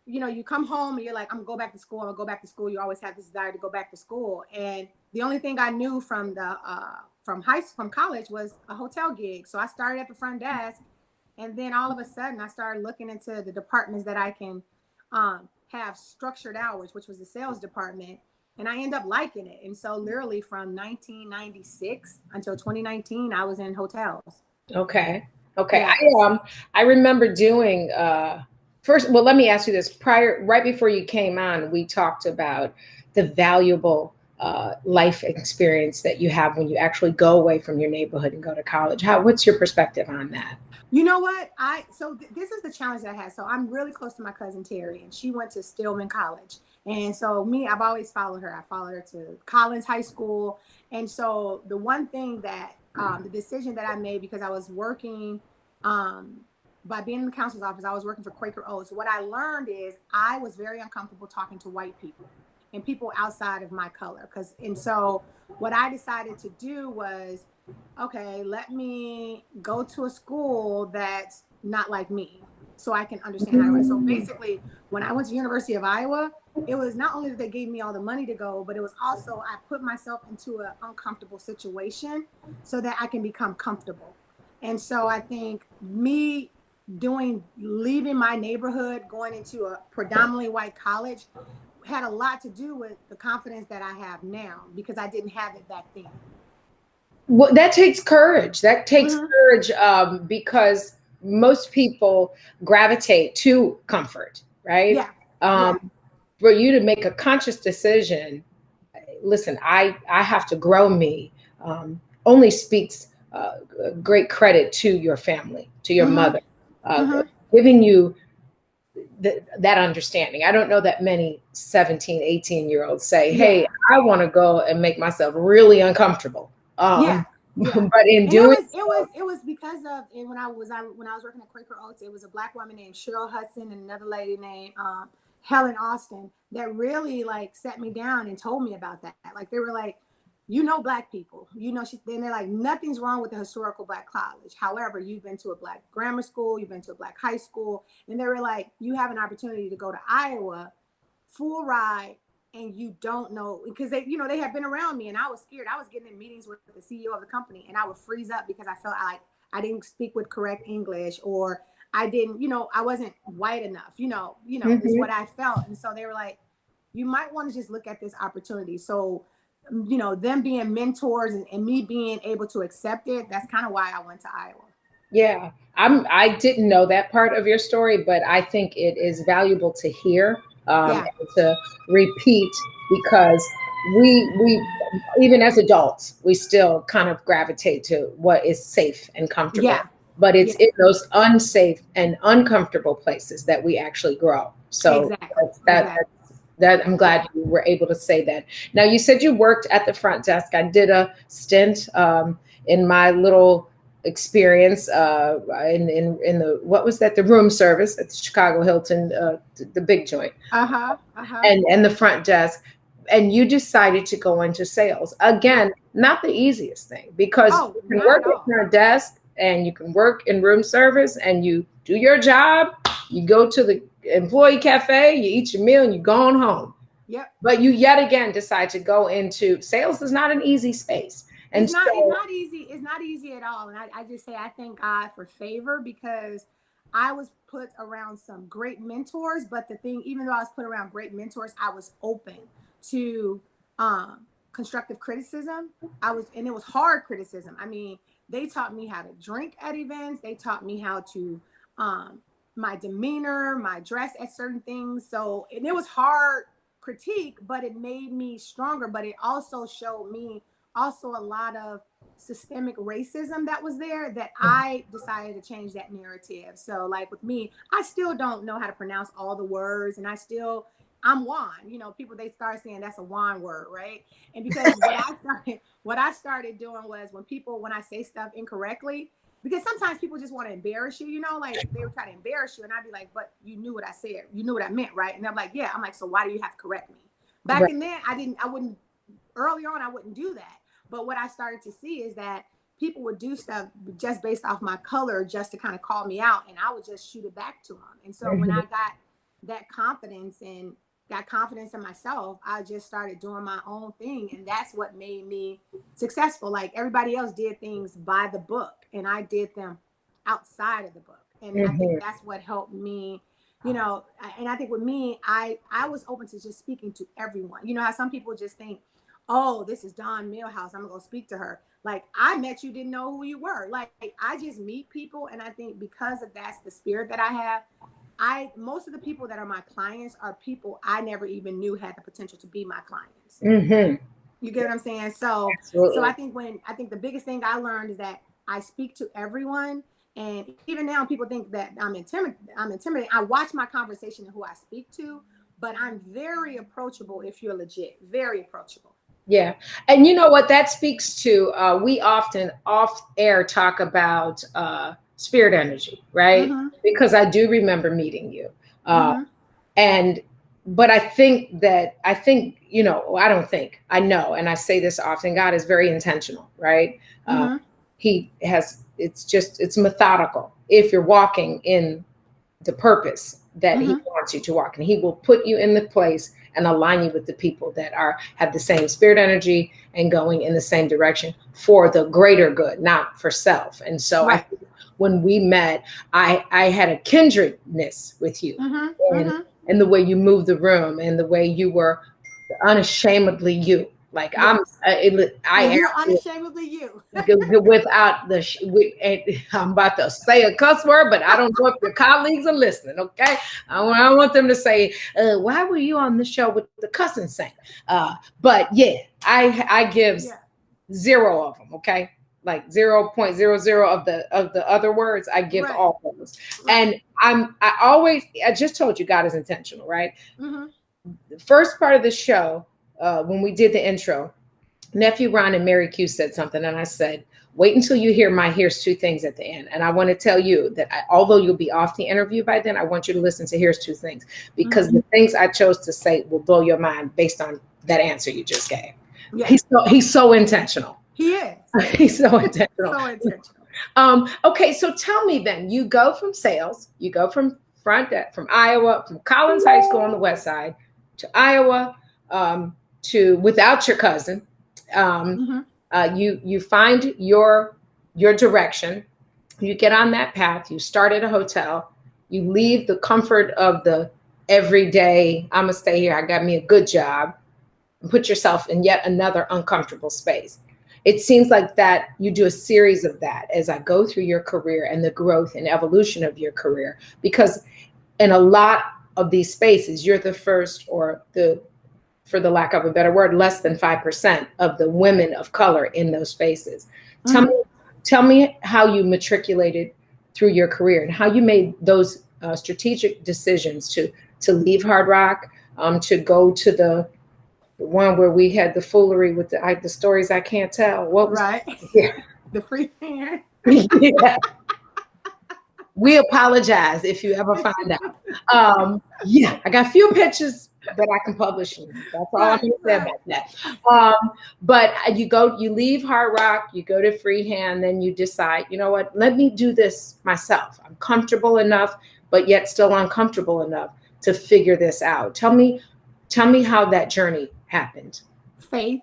you come home and you're like, I'm gonna go back to school. I'm gonna go back to school. You always have this desire to go back to school. And the only thing I knew from college was a hotel gig. So I started at the front desk, and then all of a sudden I started looking into the departments that I can have structured hours, which was the sales department. And I end up liking it. And so literally from 1996 until 2019, I was in hotels. Okay. I remember doing first, well, let me ask you this. Right before you came on, we talked about the valuable life experience that you have when you actually go away from your neighborhood and go to college. What's your perspective on that? You know what? This is the challenge that I had. So I'm really close to my cousin Terry, and she went to Stillman College. And so I've always followed her. I followed her to Collins High School. And so the one thing that, the decision that I made, because I was working, by being in the counselor's office, I was working for Quaker Oats. What I learned is I was very uncomfortable talking to white people and people outside of my color. And so what I decided to do was, okay, let me go to a school that's not like me so I can understand how to write. So basically, when I went to University of Iowa, it was not only that they gave me all the money to go, but it was also I put myself into an uncomfortable situation so that I can become comfortable. And so I think me leaving my neighborhood, going into a predominantly white college had a lot to do with the confidence that I have now, because I didn't have it back then. Well, that takes courage. Courage because most people gravitate to comfort, right? Yeah. For you to make a conscious decision listen, I have to grow me, only speaks great credit to your family, to your mother, giving you that understanding. I don't know that many 17, 18-year-olds say, hey, I want to go and make myself really uncomfortable. Yeah. But in And doing it was because of, and when I was working at Quaker Oats, it was a Black woman named Cheryl Hudson and another lady named Helen Austin that really like set me down and told me about that. Like they were like, Black people, and they're like, nothing's wrong with the historical Black college. However, you've been to a Black grammar school, you've been to a Black high school, and they were like, you have an opportunity to go to Iowa, full ride, and you don't know, because they had been around me and I was scared. I was getting in meetings with the CEO of the company and I would freeze up because I felt like I didn't speak with correct English, or I didn't, I wasn't white enough, is what I felt. And so they were like, you might want to just look at this opportunity. So, them being mentors and me being able to accept it, that's kind of why I went to Iowa. Yeah, I didn't know that part of your story, but I think it is valuable to hear, and to repeat, because we even as adults, we still kind of gravitate to what is safe and comfortable. Yeah. But it's in those unsafe and uncomfortable places that we actually grow. So that I'm glad you were able to say that. Now, you said you worked at the front desk. I did a stint in my little experience in the, what was that, the room service at the Chicago Hilton, the big joint, and the front desk. And you decided to go into sales. Again, not the easiest thing, because you can work at front desk and you can work in room service and you do your job, you go to the employee cafe, you eat your meal, and you're going home. Yep. But you yet again decide to go into sales. Is not an easy space. And it's not easy. It's not easy at all. And I just say I thank God for favor, because I was put around some great mentors. But the thing, even though I was put around great mentors, I was open to constructive criticism. And it was hard criticism. I mean, they taught me how to drink at events. They taught me how to my demeanor, my dress at certain things. So, and it was hard critique, but it made me stronger. But it also showed me also a lot of systemic racism that was there, that I decided to change that narrative. So like with me, I still don't know how to pronounce all the words, and I'm Juan, people, they start saying that's a Juan word, right? And because what I started doing was when I say stuff incorrectly, because sometimes people just want to embarrass you, like they would try to embarrass you, and I'd be like, but you knew what I said, you knew what I meant, right? And I'm like, yeah. I'm like, so why do you have to correct me? Back in then, early on, I wouldn't do that. But what I started to see is that people would do stuff just based off my color, just to kind of call me out, and I would just shoot it back to them. And so when I got that confidence and got confidence in myself, I just started doing my own thing. And that's what made me successful. Like everybody else did things by the book, and I did them outside of the book. And I think that's what helped me, and I think with me, I was open to just speaking to everyone. How some people just think, oh, this is Dawn Milhouse, I'm gonna go speak to her. Like, I met you, didn't know who you were. Like, I just meet people. And I think because of that's the spirit that I have, most of the people that are my clients are people I never even knew had the potential to be my clients. You get what I'm saying? So I think the biggest thing I learned is that I speak to everyone. And even now people think that I'm intimidating. I watch my conversation and who I speak to, but I'm very approachable if you're legit, very approachable. Yeah. And you know what that speaks to? We often off air talk about spirit energy, right? Because I do remember meeting you. But I know, and I say this often, God is very intentional, right? It's methodical. If you're walking in the purpose that he wants you to walk, and he will put you in the place and align you with the people that have the same spirit energy and going in the same direction for the greater good, not for self. And so I think when we met, I had a kindredness with you, and the way you moved the room and the way you were unashamedly you, Like Yes. I And you're am unashamedly you. without I'm about to say a cuss word, but I don't know if your colleagues are listening. Okay, I want them to say, "Why were you on the show with the cussing saint?" But yeah, I give Yeah. 0 of them. Okay, like 0.00 of the other words I give Right. all of those. Right. And I just told you God is intentional, right? Mm-hmm. The first part of the show, when we did the intro, Nephew Ron and Mary Q said something, and I said, wait until you hear my here's 2 things at the end. And I want to tell you that although you'll be off the interview by then, I want you to listen to here's 2 things, because the things I chose to say will blow your mind based on that answer you just gave. Yeah. He's so intentional. He is. He's so intentional. So intentional. Okay, so tell me then, you go from sales, you go from Iowa, from Collins High School on the west side to Iowa, to without your cousin. You find your direction, you get on that path, you start at a hotel, you leave the comfort of the everyday, I'm gonna stay here, I got me a good job, and put yourself in yet another uncomfortable space. It seems like that you do a series of that as I go through your career and the growth and evolution of your career, because in a lot of these spaces, you're the first, or for the lack of a better word, less than 5% of the women of color in those spaces. Tell me how you matriculated through your career and how you made those strategic decisions to leave Hard Rock, to go to the one where we had the foolery with the stories I can't tell. What was right? Yeah. The free hand. Yeah. We apologize if you ever find out. Yeah, I got a few pictures that I can publish. That's all I'm going to say about that. But you leave Hard Rock, you go to Freehand, then you decide, you know what, let me do this myself. I'm comfortable enough, but yet still uncomfortable enough to figure this out. Tell me how that journey happened. Faith,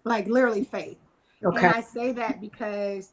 like literally faith. Okay. And I say that because,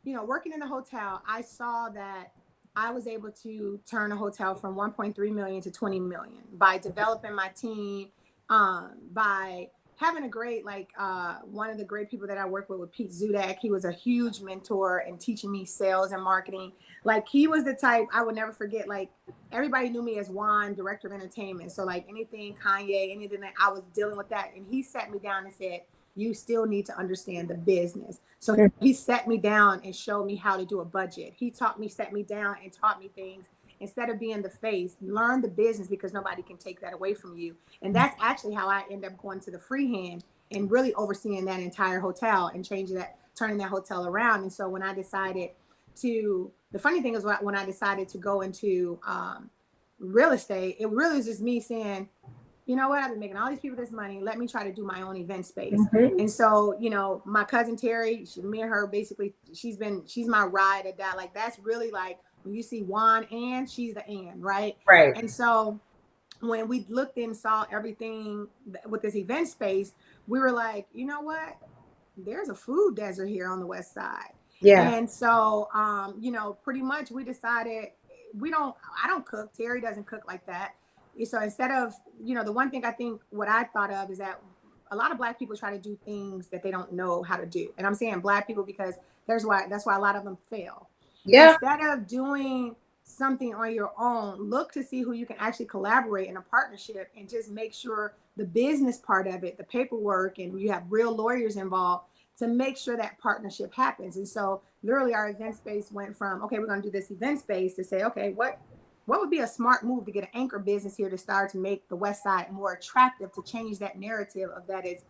working in the hotel, I saw that I was able to turn a hotel from 1.3 million to 20 million by developing my team, by having a great, one of the great people that I work with Pete Zudak. He was a huge mentor in teaching me sales and marketing. Like, he was the type I would never forget. Like, everybody knew me as Juan, director of entertainment. So like anything Kanye, anything that I was dealing with that. And he sat me down and said, you still need to understand the business. So he sat me down and showed me how to do a budget. He sat me down and taught me things. Instead of being the face, learn the business, because nobody can take that away from you. And that's actually how I end up going to the Freehand and really overseeing that entire hotel and turning that hotel around. And so when I decided the funny thing is, when I decided to go into real estate, it really was just me saying, you know what, I've been making all these people this money. Let me try to do my own event space. And so, my cousin Terry, me and her, basically, she's my ride or die. Like, that's really like when you see Juan and she's the and, right? Right. And so when we looked and saw everything with this event space, we were like, you know what? There's a food desert here on the west side. Yeah. And so, pretty much we decided I don't cook. Terry doesn't cook like that. So instead of, the one thing what I thought of is that a lot of Black people try to do things that they don't know how to do. And I'm saying Black people because that's why a lot of them fail. Yeah. Instead of doing something on your own, look to see who you can actually collaborate in a partnership, and just make sure the business part of it, the paperwork, and you have real lawyers involved to make sure that partnership happens. And so literally our event space went from, okay, we're going to do this event space, to say, okay, what would be a smart move to get an anchor business here to start to make the West Side more attractive, to change that narrative of that is,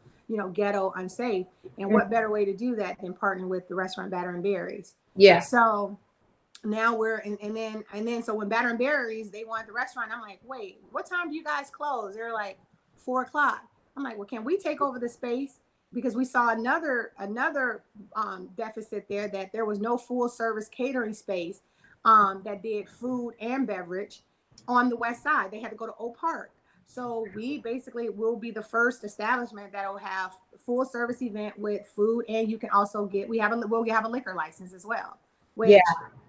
ghetto, unsafe. And what better way to do that than partner with the restaurant Batter and Berries? Yeah. So now so when Batter and Berries, they want the restaurant, I'm like, wait, what time do you guys close? They're like 4:00. I'm like, well, can we take over the space? Because we saw another deficit there, that there was no full service catering space that did food and beverage on the west side. They had to go to Oak Park. So we basically will be the first establishment that will have full service event with food, and you can also we'll have a liquor license as well.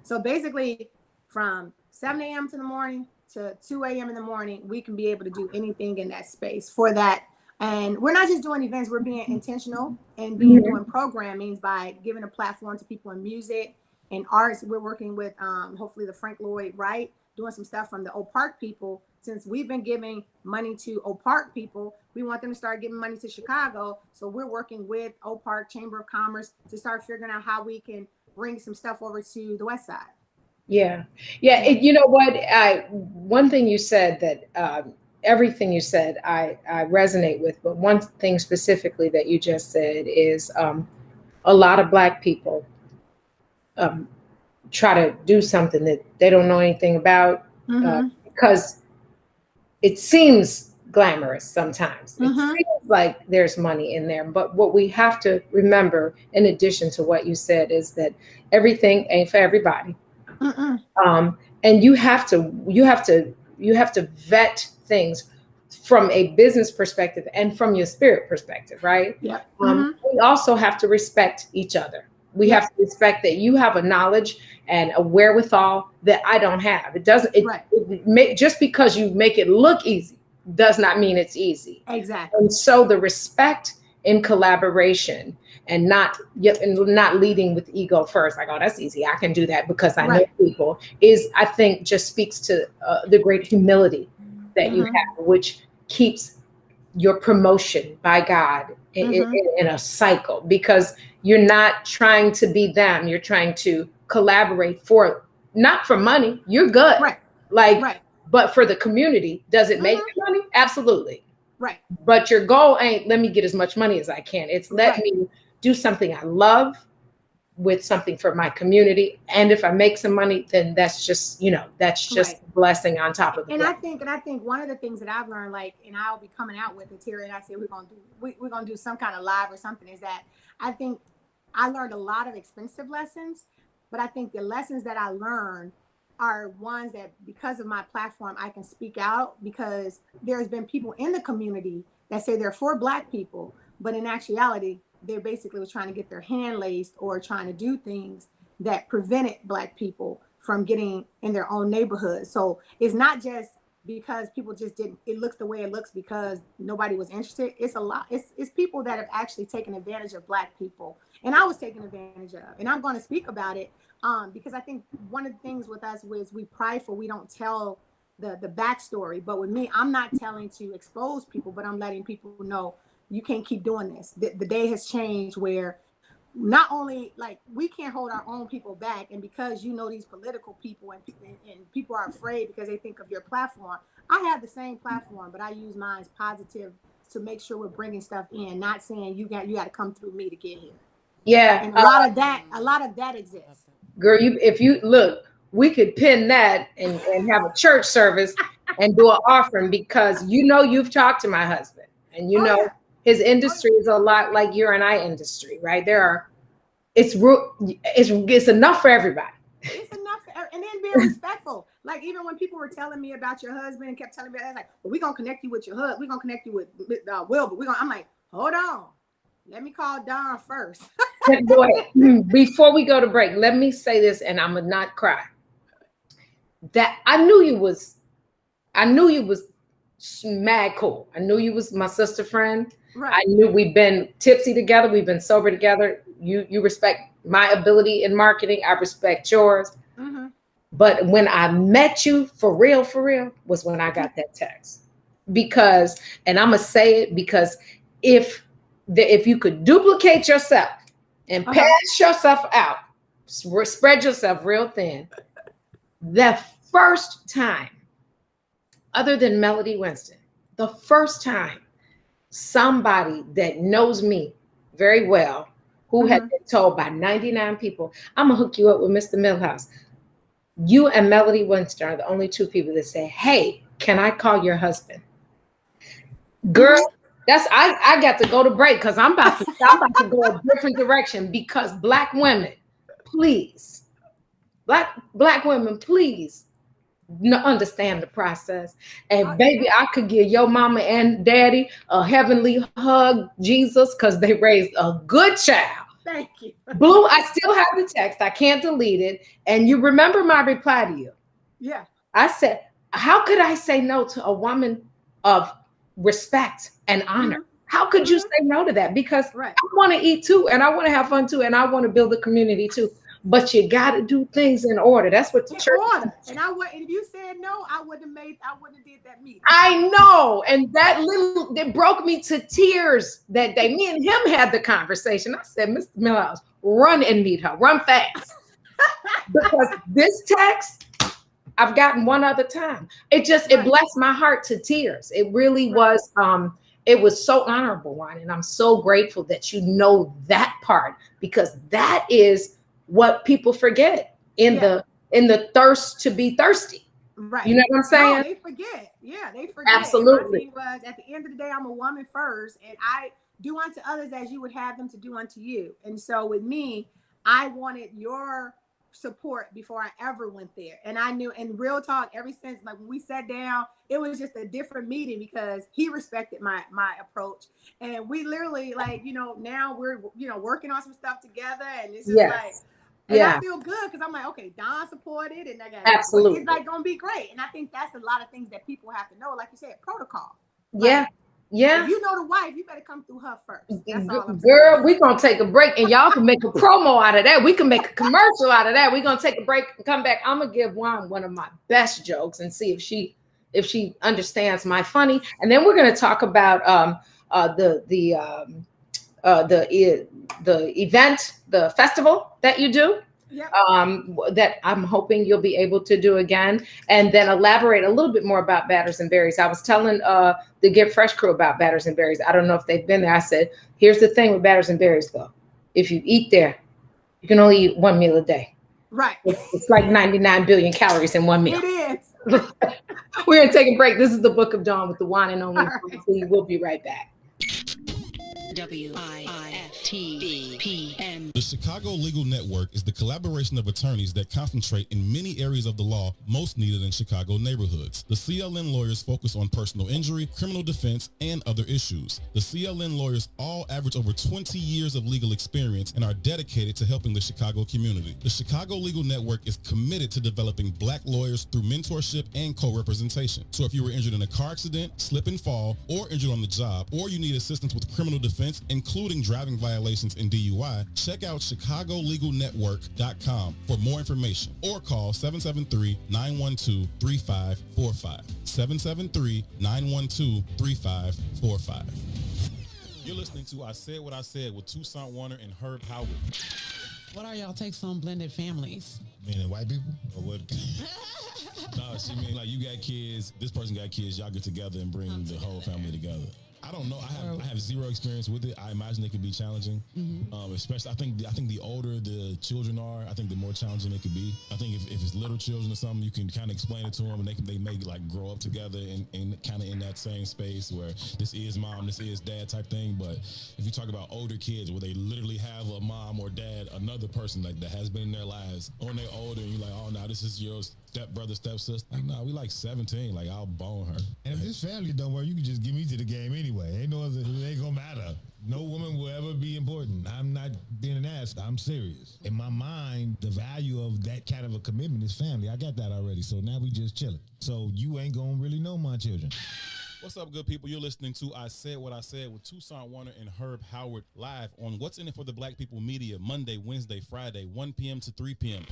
So basically from 7 a.m. to the morning to 2 a.m. in the morning, we can be able to do anything in that space for that And we're not just doing events, we're being intentional and doing programmings by giving a platform to people in music and arts. We're working with hopefully the Frank Lloyd Wright, doing some stuff from the Oak Park people. Since we've been giving money to Oak Park people, we want them to start giving money to Chicago. So we're working with Oak Park Chamber of Commerce to start figuring out how we can bring some stuff over to the West Side. Yeah. You know what? One thing you said that everything you said, I resonate with, but one thing specifically that you just said is a lot of Black people try to do something that they don't know anything about because it seems glamorous sometimes. It seems like there's money in there. But what we have to remember, in addition to what you said, is that everything ain't for everybody. And you have to vet things from a business perspective and from your spirit perspective, right? Yeah. We also have to respect each other. We have to respect that you have a knowledge and a wherewithal that I don't have. It doesn't. Just because you make it look easy does not mean it's easy. Exactly. And so the respect in collaboration and not leading with ego first, like, oh, that's easy, I can do that because I know people, is, I think, just speaks to the great humility that you have, which keeps your promotion by God in a cycle, because you're not trying to be them. You're trying to collaborate not for money. You're good. But for the community, does it make money? Absolutely. Right. But your goal ain't, let me get as much money as I can. It's let me do something I love with something for my community. And if I make some money, then that's just, that's just a blessing on top of it. And I think one of the things that I've learned, like, and I'll be coming out with it, Terry, and I said we're gonna do some kind of live or something, is that I think I learned a lot of expensive lessons, but I think the lessons that I learned are ones that, because of my platform, I can speak out, because there's been people in the community that say they're for Black people, but in actuality, they basically was trying to get their hand laced or trying to do things that prevented Black people from getting in their own neighborhood. So it's not just because people just didn't, it looks the way it looks because nobody was interested. It's a lot. It's people that have actually taken advantage of Black people. And I was taken advantage of, and I'm going to speak about it because I think one of the things with us was we prideful. We don't tell the backstory, but with me, I'm not telling to expose people, but I'm letting people know you can't keep doing this. The day has changed where not only, like, we can't hold our own people back, and because these political people and people are afraid because they think of your platform. I have the same platform, but I use mine as positive to make sure we're bringing stuff in, not saying you got to come through me to get here. Yeah, and a lot of that exists. Girl, if you look, we could pin that and have a church service and do an offering, because you've talked to my husband, and his industry is a lot like your and I industry, right? It's enough for everybody. It's enough, and then being respectful. Like, even when people were telling me about your husband and kept telling me, I was like, well, we're gonna connect you with your husband. We're gonna connect you with Will, but I'm like, hold on, let me call Dawn first. Boy, before we go to break, let me say this, and I'm gonna not cry. That I knew you was mad cool. I knew you was my sister friend. Right. I knew we've been tipsy together. We've been sober together. You respect my ability in marketing. I respect yours. But when I met you for real, was when I got that text. Because, and I'm gonna say it, because if you could duplicate yourself and pass yourself out, spread yourself real thin, the first time, other than Melody Winston, the first time somebody that knows me very well, who had been told by 99 people, I'm gonna hook you up with Mr. Milhouse. You and Melody Winston are the only two people that say, hey, can I call your husband? Girl, I got to go to break, because I'm about to go a different direction, because Black women, please, Black women, please, understand the process. And baby, I could give your mama and daddy a heavenly hug, Jesus, because they raised a good child. Thank you. Blue, I still have the text. I can't delete it. And you remember my reply to you. Yeah. I said, how could I say no to a woman of respect and honor? How could you say no to that? Because Right. I want to eat too, and I want to have fun too, and I want to build a community too. But you got to do things in order. That's what the In church. order. And if you said no, I wouldn't have did that meeting. I know, and that broke me to tears that day. Me and him had the conversation. I said, Mr. Milhouse, run and meet her, run fast, because this text I've gotten one other time. It blessed my heart to tears. It really was. It was so honorable, Juan, and I'm so grateful that you know that part, because that is what people forget in the thirst to be thirsty. Right. You know what I'm saying? No, they forget. Yeah, they forget. Absolutely. And my thing was, at the end of the day, I'm a woman first, and I do unto others as you would have them to do unto you. And so with me, I wanted your support before I ever went there. And I knew, in real talk, ever since, like, when we sat down, it was just a different meeting because he respected my approach. And we literally, like, now we're, working on some stuff together, and it's just like, and I feel good because I'm like, okay, Dawn supported, and I got absolutely. It's like gonna be great. And I think that's a lot of things that people have to know. Like you said, protocol. Yeah. Yeah. If you know the wife, you better come through her first. That's all I'm saying. Girl, we're gonna take a break, and y'all can make a promo out of that. We can make a commercial out of that. We're gonna take a break and come back. I'm gonna give one of my best jokes and see if she understands my funny. And then we're gonna talk about the event, the festival that you do. Yep. That I'm hoping you'll be able to do again, and then elaborate a little bit more about Batters and Berries. I was telling the Get Fresh crew about Batters and Berries. I don't know if they've been there. I said, here's the thing with Batters and Berries, though. If you eat there, you can only eat one meal a day. Right. It's like 99 billion calories in one meal. It is. We're going to take a break. This is the Book of Dawn with the one and only. Right. We'll be right back. WIIFTBP. The Chicago Legal Network is the collaboration of attorneys that concentrate in many areas of the law most needed in Chicago neighborhoods. The CLN lawyers focus on personal injury, criminal defense, and other issues. The CLN lawyers all average over 20 years of legal experience and are dedicated to helping the Chicago community. The Chicago Legal Network is committed to developing black lawyers through mentorship and co-representation. So if you were injured in a car accident, slip and fall, or injured on the job, or you need assistance with criminal defense, including driving violations and DUI, check out ChicagoLegalNetwork.com for more information, or call 773-912-3545. 773-912-3545. You're listening to I Said What I Said with Toussaint Warner and Herb Howard. What are y'all takes on blended families? Meaning white people? Or what? No, she mean like you got kids, this person got kids, y'all get together and bring the whole family together. I don't know. I have zero experience with it. I imagine it could be challenging, especially. I think the older the children are, I think the more challenging it could be. I think if it's little children or something, you can kind of explain it to them, and they may like grow up together and kind of in that same space where this is mom, this is dad type thing. But if you talk about older kids where they literally have a mom or dad, another person like that has been in their lives, or they're older, and you're like, oh, now this is your step brother, step sister. Like, nah, we like 17. Like, I'll bone her. And if this family don't work, you can just give me to the game anyway. Ain't no other, it ain't gonna matter. No woman will ever be important. I'm not being an ass. I'm serious. In my mind, the value of that kind of a commitment is family. I got that already. So now we just chilling. So you ain't gonna really know my children. What's up, good people? You're listening to I Said What I Said with Toussaint Warner and Herb Howard live on What's In It for the Black People Media, Monday, Wednesday, Friday, 1 p.m. to 3 p.m.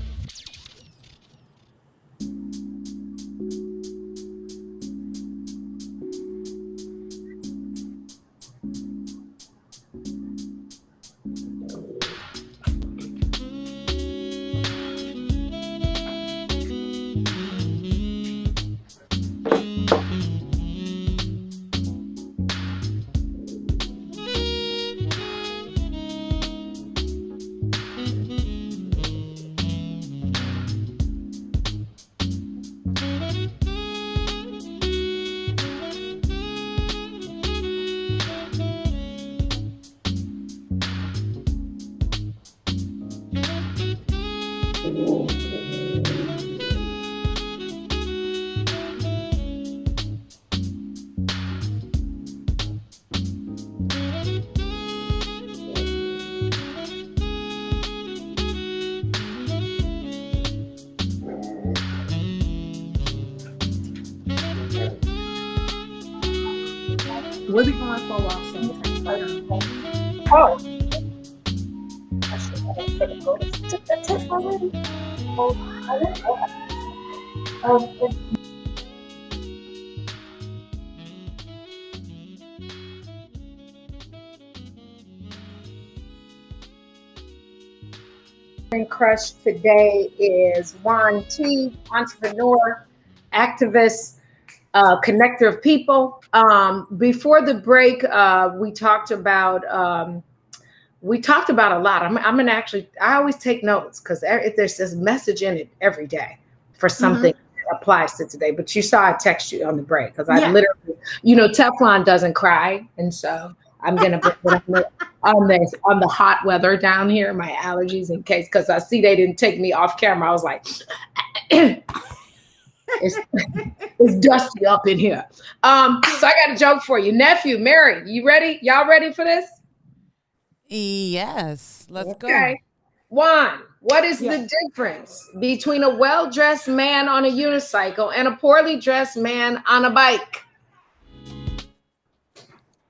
We'll be going for a walk sometime. Oh. I should have put a bonus. Took that test already? Oh, I don't know. Crush today is Juan T, entrepreneur, activist, connector of people. Before the break, we talked about a lot. I'm gonna actually, I always take notes because if there's this message in it every day for something that applies to today. But you saw I text you on the break because I literally, Teflon doesn't cry, and so I'm gonna put it on the hot weather down here, my allergies in case, because I see they didn't take me off camera. I was like, it's dusty up in here. So I got a joke for you, nephew, Mary. You ready? Y'all ready for this? Yes, let's go. Juan, what is the difference between a well-dressed man on a unicycle and a poorly dressed man on a bike?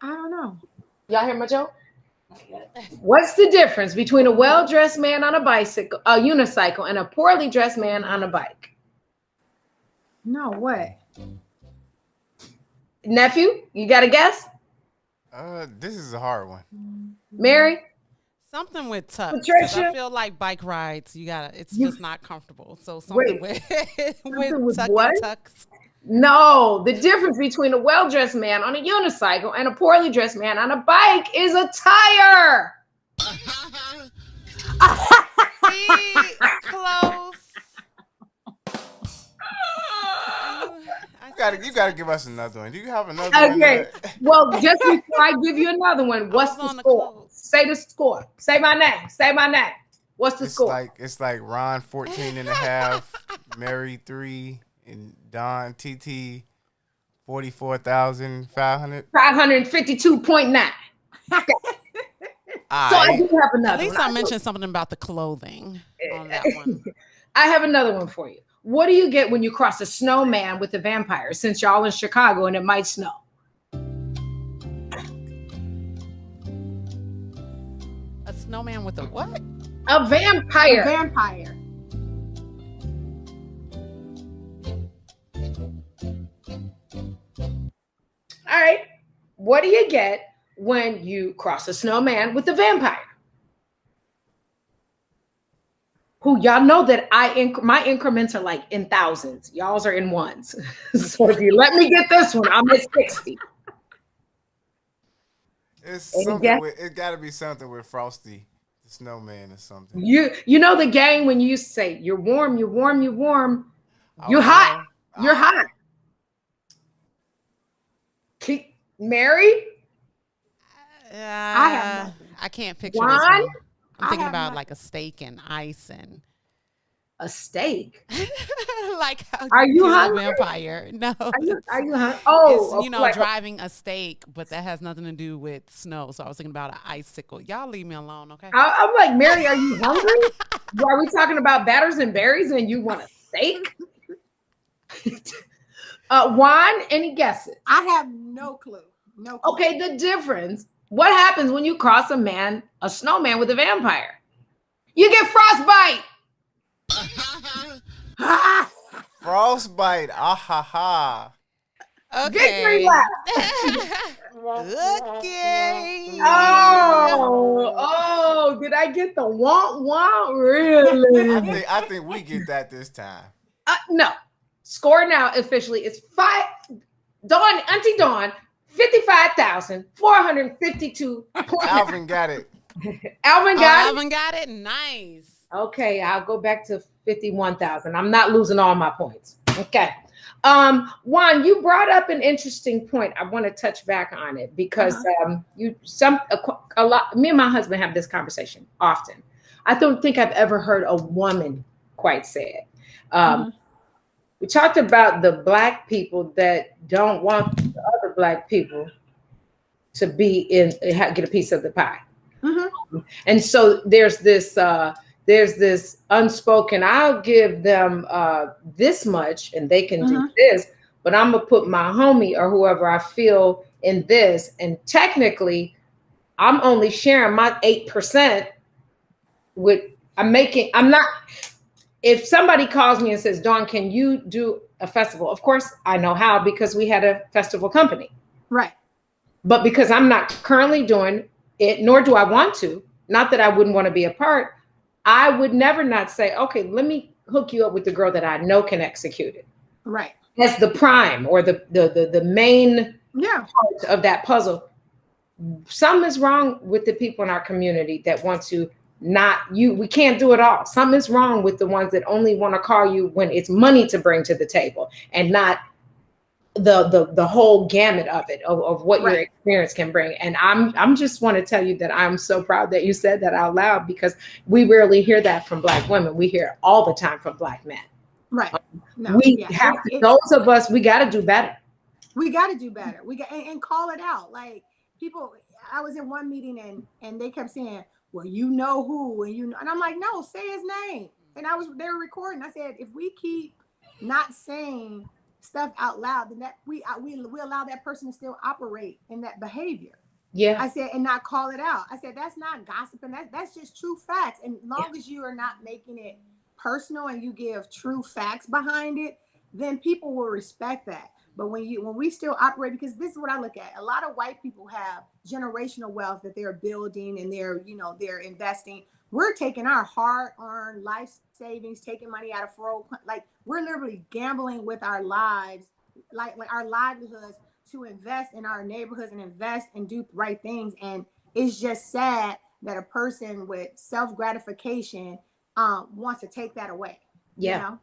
I don't know. Y'all hear my joke? What's the difference between a well-dressed man on a unicycle, and a poorly dressed man on a bike? No, what? Nephew, you got a guess? This is a hard one. Mary? Something with tucks. Patricia? I feel like bike rides, it's just not comfortable. So something with tuck what? and tucks. No, the difference between a well-dressed man on a unicycle and a poorly dressed man on a bike is a tire. Close. You gotta give us another one. Do you have another one? Okay. Well, just before I give you another one, what's the score? Say the score. Say my name. Say my name. What's the score? It's like Ron 14.5, Mary 3, and Dawn TT 44,500. 552.9. So I do have another. At least I mentioned something about the clothing on that one. I have another one for you. What do you get when you cross a snowman with a vampire? Since y'all in Chicago and it might snow. A snowman with a what? A vampire. A vampire. All right. What do you get when you cross a snowman with a vampire? Who y'all know that my increments are like in thousands. Y'all's are in ones. So if you let me get this one, I'm at 60. It gotta be something with Frosty the Snowman or something. You know the game when you say you're warm, you're warm, you're warm. You're hot. You're hot. Mary? I can't picture this one. I'm thinking about like a steak and ice and a steak. Like how are you kill hungry? A vampire? No. Are you hungry? Oh, it's, driving a steak, but that has nothing to do with snow. So I was thinking about an icicle. Y'all leave me alone, okay? I'm like, Mary, are you hungry? Are we talking about batters and berries and you want a steak? Juan, any guesses? I have no clue. No clue. Okay, the difference. What happens when you cross a snowman with a vampire? You get frostbite. Frostbite. Ah ha ha. Okay. Victory lap. Okay. Oh, did I get the want? Really? I think we get that this time. No. Score now officially is Auntie Dawn, 55,452 points. Alvin got it. Alvin got it. Nice. Okay, I'll go back to 51,000. I'm not losing all my points. Okay. Juan, you brought up an interesting point. I want to touch back on it because me and my husband have this conversation often. I don't think I've ever heard a woman quite say it. We talked about the Black people that don't want the other Black people to get a piece of the pie. Mm-hmm. And so there's this unspoken, I'll give them this much and they can do this, but I'm gonna put my homie or whoever I feel in this. And technically I'm only sharing my 8% with, I'm not, if somebody calls me and says, Dawn, can you do a festival? Of course I know how, because we had a festival company. Right. But because I'm not currently doing it, nor do I want to, not that I wouldn't want to be a part, I would never not say, okay, let me hook you up with the girl that I know can execute it. Right. That's the prime, or the main part of that puzzle. Something is wrong with the people in our community that want to we can't do it all. Something is wrong with the ones that only want to call you when it's money to bring to the table, and not the whole gamut of it, of what your experience can bring. And I'm just want to tell you that I'm so proud that you said that out loud, because we rarely hear that from Black women. We hear it all the time from Black men. Right. Those of us, we got to do better. We got to do better. We got and call it out. Like, people, I was in one meeting and they kept saying, well, you know who, and I'm like, no, say his name. And they were recording. I said, if we keep not saying stuff out loud, then that we allow that person to still operate in that behavior. Yeah. I said, and not call it out. I said, that's not gossiping. That's just true facts. And as long as you are not making it personal and you give true facts behind it, then people will respect that. But when we still operate, because this is what I look at, a lot of white people have generational wealth that they're building and they're investing. We're taking our hard-earned life savings, taking money out of 401, like we're literally gambling with our lives, like our livelihoods, to invest in our neighborhoods and invest and do right things. And it's just sad that a person with self-gratification wants to take that away. Yeah. You know?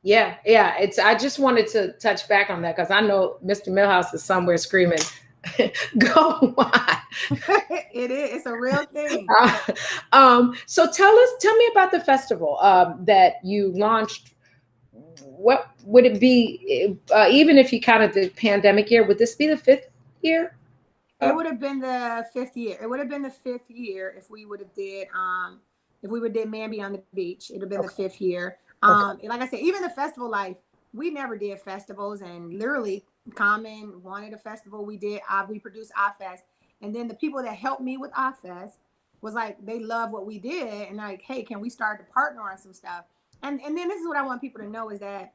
Yeah. I just wanted to touch back on that, because I know Mr. Milhouse is somewhere screaming, go on. It is. It's a real thing. So tell me about the festival that you launched. What would it be, even if you counted the pandemic year? Would this be the 5th year? It would have been the 5th year. It would have been the 5th year if we would have did Man Be on the Beach. It would have been the 5th year. Like I said, even the festival life, we never did festivals, and literally Common wanted a festival. We produced iFest, and then the people that helped me with iFest was like, they love what we did, and like, hey, can we start to partner on some stuff? And then this is what I want people to know, is that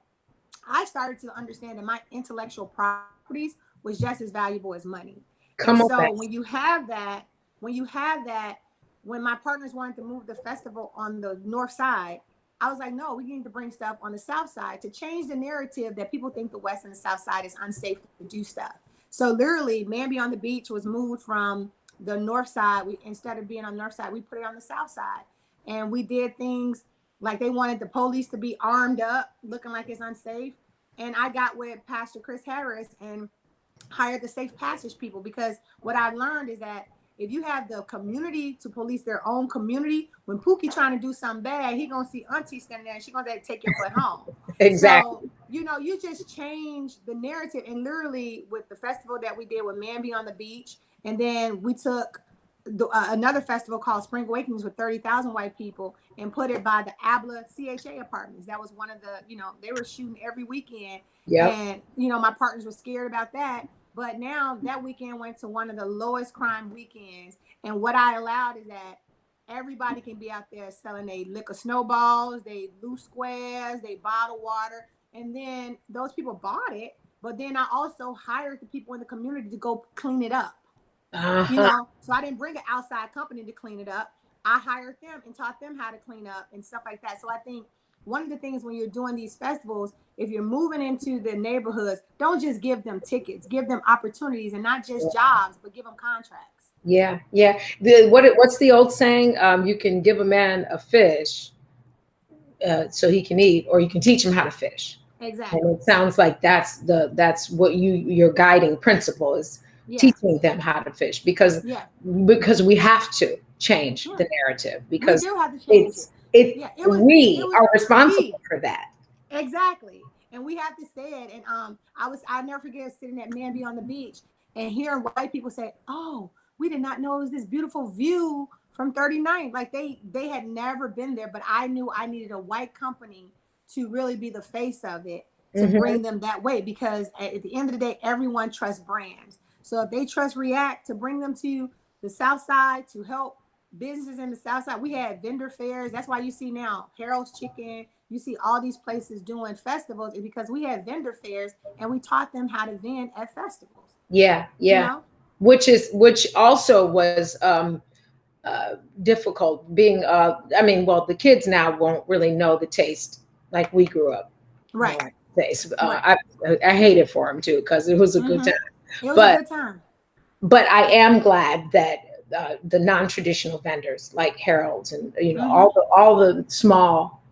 I started to understand that my intellectual properties was just as valuable as money. So when you have that, when my partners wanted to move the festival on the north side, I was like, no, we need to bring stuff on the south side to change the narrative that people think the west and the south side is unsafe to do stuff. So literally, Man Be on the Beach was moved from the north side. Instead of being on the north side, we put it on the south side. And we did things like they wanted the police to be armed up, looking like it's unsafe. And I got with Pastor Chris Harris and hired the Safe Passage people, because what I learned is that if you have the community to police their own community, when Pookie trying to do something bad, he gonna see Auntie standing there and she gonna take your foot home. Exactly. So, you just change the narrative. And literally with the festival that we did with Man Be on the Beach, and then we took another festival called Spring Awakenings with 30,000 white people and put it by the ABLA CHA apartments. That was one of the, they were shooting every weekend. Yeah. And, my partners were scared about that. But now that weekend went to one of the lowest crime weekends. And what I allowed is that everybody can be out there selling they liquor snowballs, they loose squares, they bottled water. And then those people bought it. But then I also hired the people in the community to go clean it up. So I didn't bring an outside company to clean it up. I hired them and taught them how to clean up and stuff like that. So I think one of the things when you're doing these festivals, if you're moving into the neighborhoods, don't just give them tickets, give them opportunities, and not just jobs, but give them contracts. Yeah. What's the old saying? You can give a man a fish so he can eat, or you can teach him how to fish. Exactly. And it sounds like that's what your guiding principle is. Yeah. Teaching them how to fish, because we have to change the narrative, because we do have to change we are responsible for that. Exactly. And we have to say it. And I'll never forget sitting at Man Be on the Beach and hearing white people say, oh, we did not know it was this beautiful view from 39. Like they had never been there, but I knew I needed a white company to really be the face of it, to bring them that way, because at the end of the day, everyone trusts brands. So if they trust React to bring them to the South Side to help businesses in the South Side. We had vendor fairs. That's why you see now Harold's Chicken. You see all these places doing festivals because we had vendor fairs and we taught them how to vend at festivals. Yeah, yeah. You know? Which also was difficult being. I mean, well, the kids now won't really know the taste like we grew up. Right. Taste. Right. I hate it for them too because it was a good time. It was a good time. But I am glad that the non-traditional vendors like Harold's and all the small.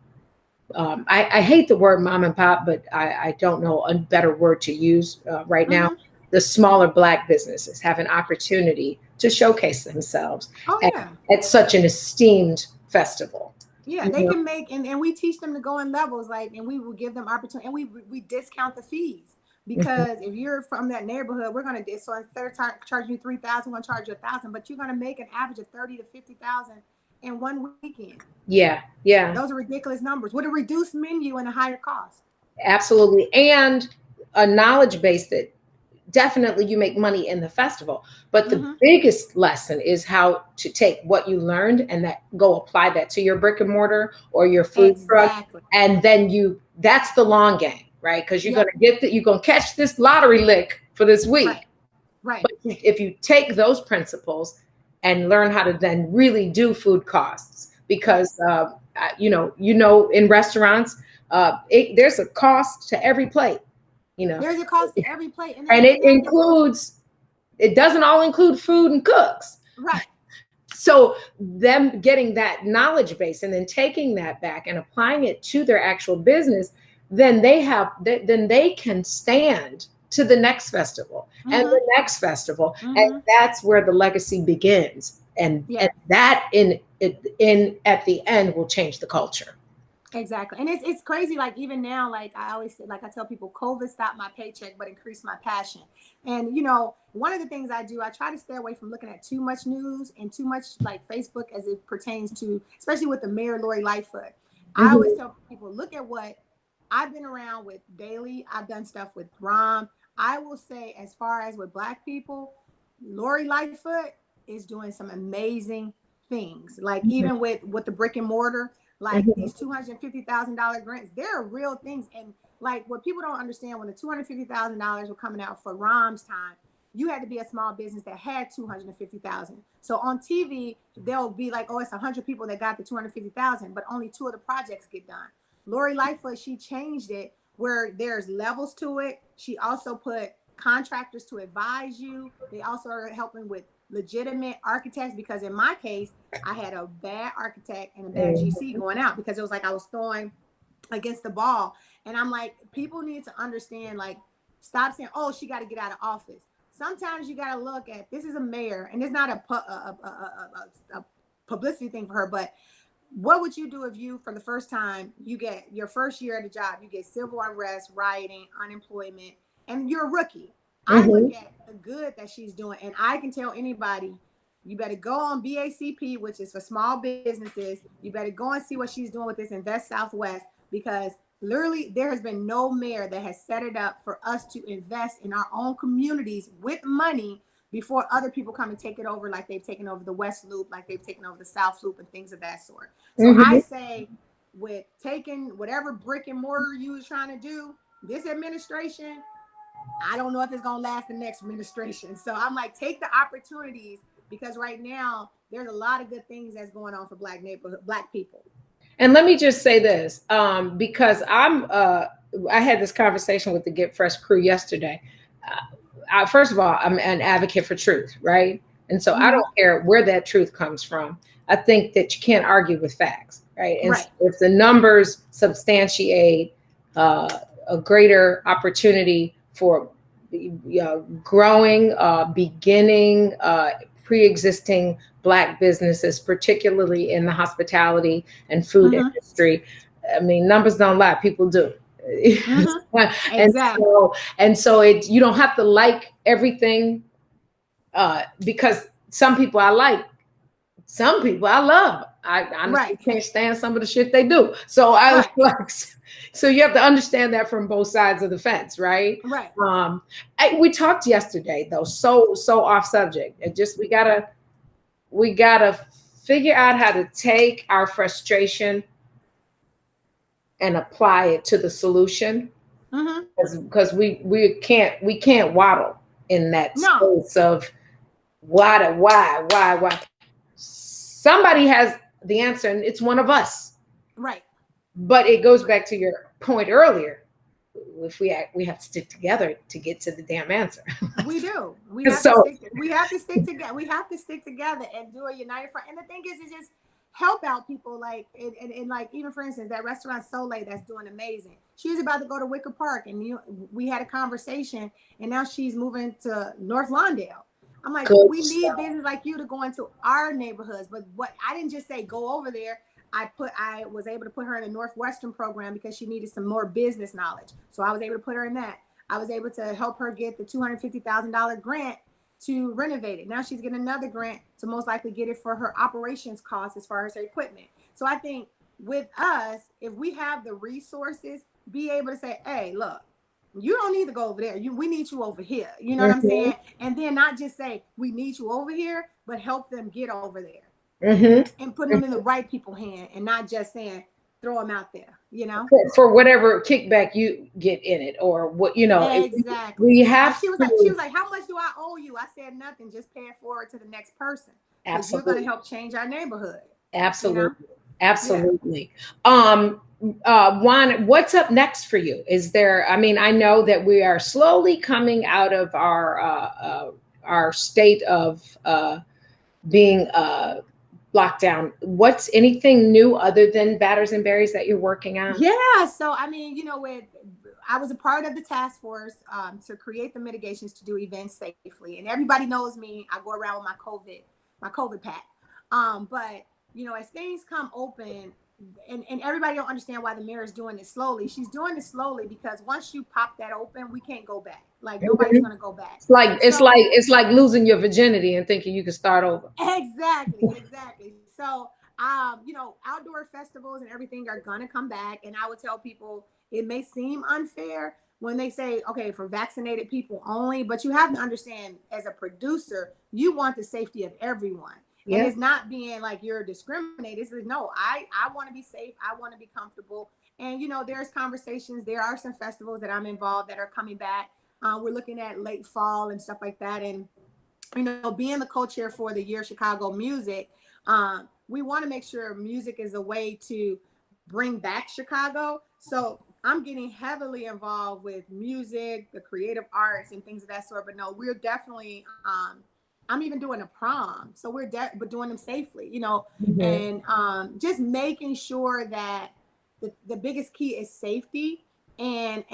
I hate the word mom and pop, but I don't know a better word to use right now. The smaller Black businesses have an opportunity to showcase themselves at such an esteemed festival. Yeah, they can make, and we teach them to go in levels, like, and we will give them opportunity, and we discount the fees because if you're from that neighborhood, we're gonna so instead of charging you $3,000, we're gonna charge you $1,000, but you're gonna make an average of $30,000 to $50,000 in one weekend. Yeah, yeah. Those are ridiculous numbers with a reduced menu and a higher cost. Absolutely, and a knowledge base that definitely you make money in the festival, but the biggest lesson is how to take what you learned and that go apply that to your brick and mortar or your food truck, and then that's the long game, right? Because you're you're gonna catch this lottery lick for this week, right? But if you take those principles and learn how to then really do food costs, because in restaurants, there's a cost to every plate. There's a cost to every plate, and it doesn't all include food and cooks, right? So them getting that knowledge base and then taking that back and applying it to their actual business, then they can stand to the next festival and the next festival, and that's where the legacy begins, and that at the end will change the culture. Exactly. And it's crazy. Like even now, like I always say, like I tell people, COVID stopped my paycheck, but increased my passion. And, one of the things I do, I try to stay away from looking at too much news and too much like Facebook as it pertains to, especially with the Mayor Lori Lightfoot. I always tell people, look at what I've been around with daily. I've done stuff with Rom. I will say, as far as with Black people, Lori Lightfoot is doing some amazing things. Like even with the brick and mortar, like these $250,000 grants, there are real things. And like what people don't understand, when the $250,000 were coming out for Rom's time, you had to be a small business that had $250,000. So on TV, they'll be like, oh, it's 100 people that got the $250,000, but only 2 of the projects get done. Lori Lightfoot, she changed it where there's levels to it. She also put contractors to advise you. They also are helping with legitimate architects, because in my case, I had a bad architect and a bad GC going out because it was like I was throwing against the ball. And I'm like, people need to understand, like, stop saying, oh, she got to get out of office. Sometimes you got to look at, this is a mayor, and it's not a publicity thing for her, but what would you do if you, for the first time, you get your first year at a job, you get civil unrest, rioting, unemployment, and you're a rookie? I look at the good that she's doing, and I can tell anybody, you better go on BACP, which is for small businesses. You better go and see what she's doing with this Invest Southwest, because literally there has been no mayor that has set it up for us to invest in our own communities with money before other people come and take it over, like they've taken over the West Loop, like they've taken over the South Loop and things of that sort. So I say, with taking whatever brick and mortar you was trying to do, this administration, I don't know if it's going to last the next administration. So I'm like, take the opportunities, because right now there's a lot of good things that's going on for Black people. And let me just say this, because I had this conversation with the Get Fresh crew yesterday. First of all, I'm an advocate for truth, right? And so I don't care where that truth comes from. I think that you can't argue with facts, right? And so if the numbers substantiate a greater opportunity for growing, beginning, pre-existing Black businesses, particularly in the hospitality and food industry. I mean, numbers don't lie, people do. And so you don't have to like everything, because some people I like, some people I love. I honestly can't stand some of the shit they do. So so you have to understand that from both sides of the fence, right? Right. We talked yesterday though, so off subject. We gotta we gotta figure out how to take our frustration and apply it to the solution, because we can't waddle in that space of why. Somebody has the answer, and it's one of us. Right. But it goes back to your point earlier. If we have to stick together to get to the damn answer. We do. We have to stick together. We have to stick together and do a united front. And the thing is just help out people. Like and like, even for instance, that restaurant Soleil that's doing amazing. She was about to go to Wicker Park, and we had a conversation, and now she's moving to North Lawndale. I'm like, we need business like you to go into our neighborhoods. But what I didn't just say go over there. I was able to put her in the Northwestern program because she needed some more business knowledge. So I was able to put her in that. I was able to help her get the $250,000 grant to renovate it. Now she's getting another grant to most likely get it for her operations costs as far as her equipment. So I think with us, if we have the resources, be able to say, hey, look, you don't need to go over there. We need you over here. You know what I'm saying? And then not just say we need you over here, but help them get over there. And put them in the right people's hand, and not just saying throw them out there, you know, for whatever kickback you get in it, or what, you know. Exactly. We have. She was like, how much do I owe you? I said nothing. Just pay it forward to the next person. Absolutely. You're going to help change our neighborhood. Absolutely. You know? Absolutely. Juan, what's up next for you? Is there? I mean, I know that we are slowly coming out of our state of being lockdown. What's anything new other than Batters and Berries that you're working on? Yeah. So, I mean, you know, I was a part of the task force to create the mitigations to do events safely. And everybody knows me. I go around with my COVID pack. But, you know, as things come open, and everybody don't understand why the mayor is doing this slowly. She's doing this slowly because once you pop that open, we can't go back. Like nobody's going to go back. It's like losing your virginity and thinking you can start over. Exactly. So, you know, outdoor festivals and everything are going to come back. And I would tell people it may seem unfair when they say, okay, for vaccinated people only, but you have to understand, as a producer, you want the safety of everyone. And it's not being like you're discriminated. It's like, no, I want to be safe. I want to be comfortable. And, you know, there's conversations. There are some festivals that I'm involved that are coming back. We're looking at late fall and stuff like that. And, you know, being the co-chair for the Year of Chicago Music, we want to make sure music is a way to bring back Chicago. So I'm getting heavily involved with music, the creative arts, and things of that sort. But no, we're definitely... I'm even doing a prom, so we're doing them safely, you know, and just making sure that the biggest key is safety, and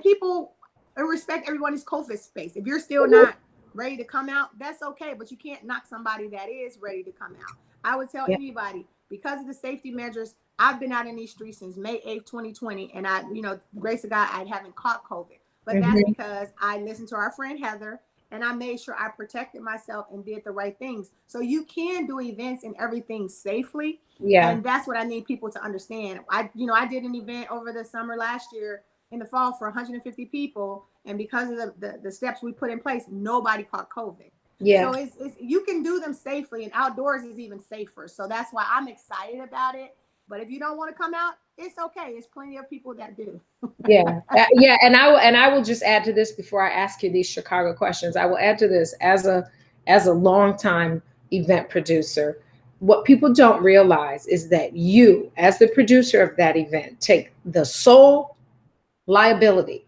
people respect everyone's COVID space. If you're still not ready to come out, that's okay, but you can't knock somebody that is ready to come out. I would tell anybody, because of the safety measures, I've been out in these streets since May 8th, 2020, and you know, grace of God, I haven't caught COVID, but that's because I listened to our friend Heather. And I made sure I protected myself and did the right things. So you can do events and everything safely. Yeah. And that's what I need people to understand. I did an event over the summer last year in the fall for 150 people. And because of the steps we put in place, nobody caught COVID. Yeah. So it's you can do them safely, and outdoors is even safer. So that's why I'm excited about it. But if you don't want to come out, it's okay. There's plenty of people that do. Yeah. And I will just add to this before I ask you these Chicago questions. I will add to this as a longtime event producer. What people don't realize is that you, as the producer of that event, take the sole liability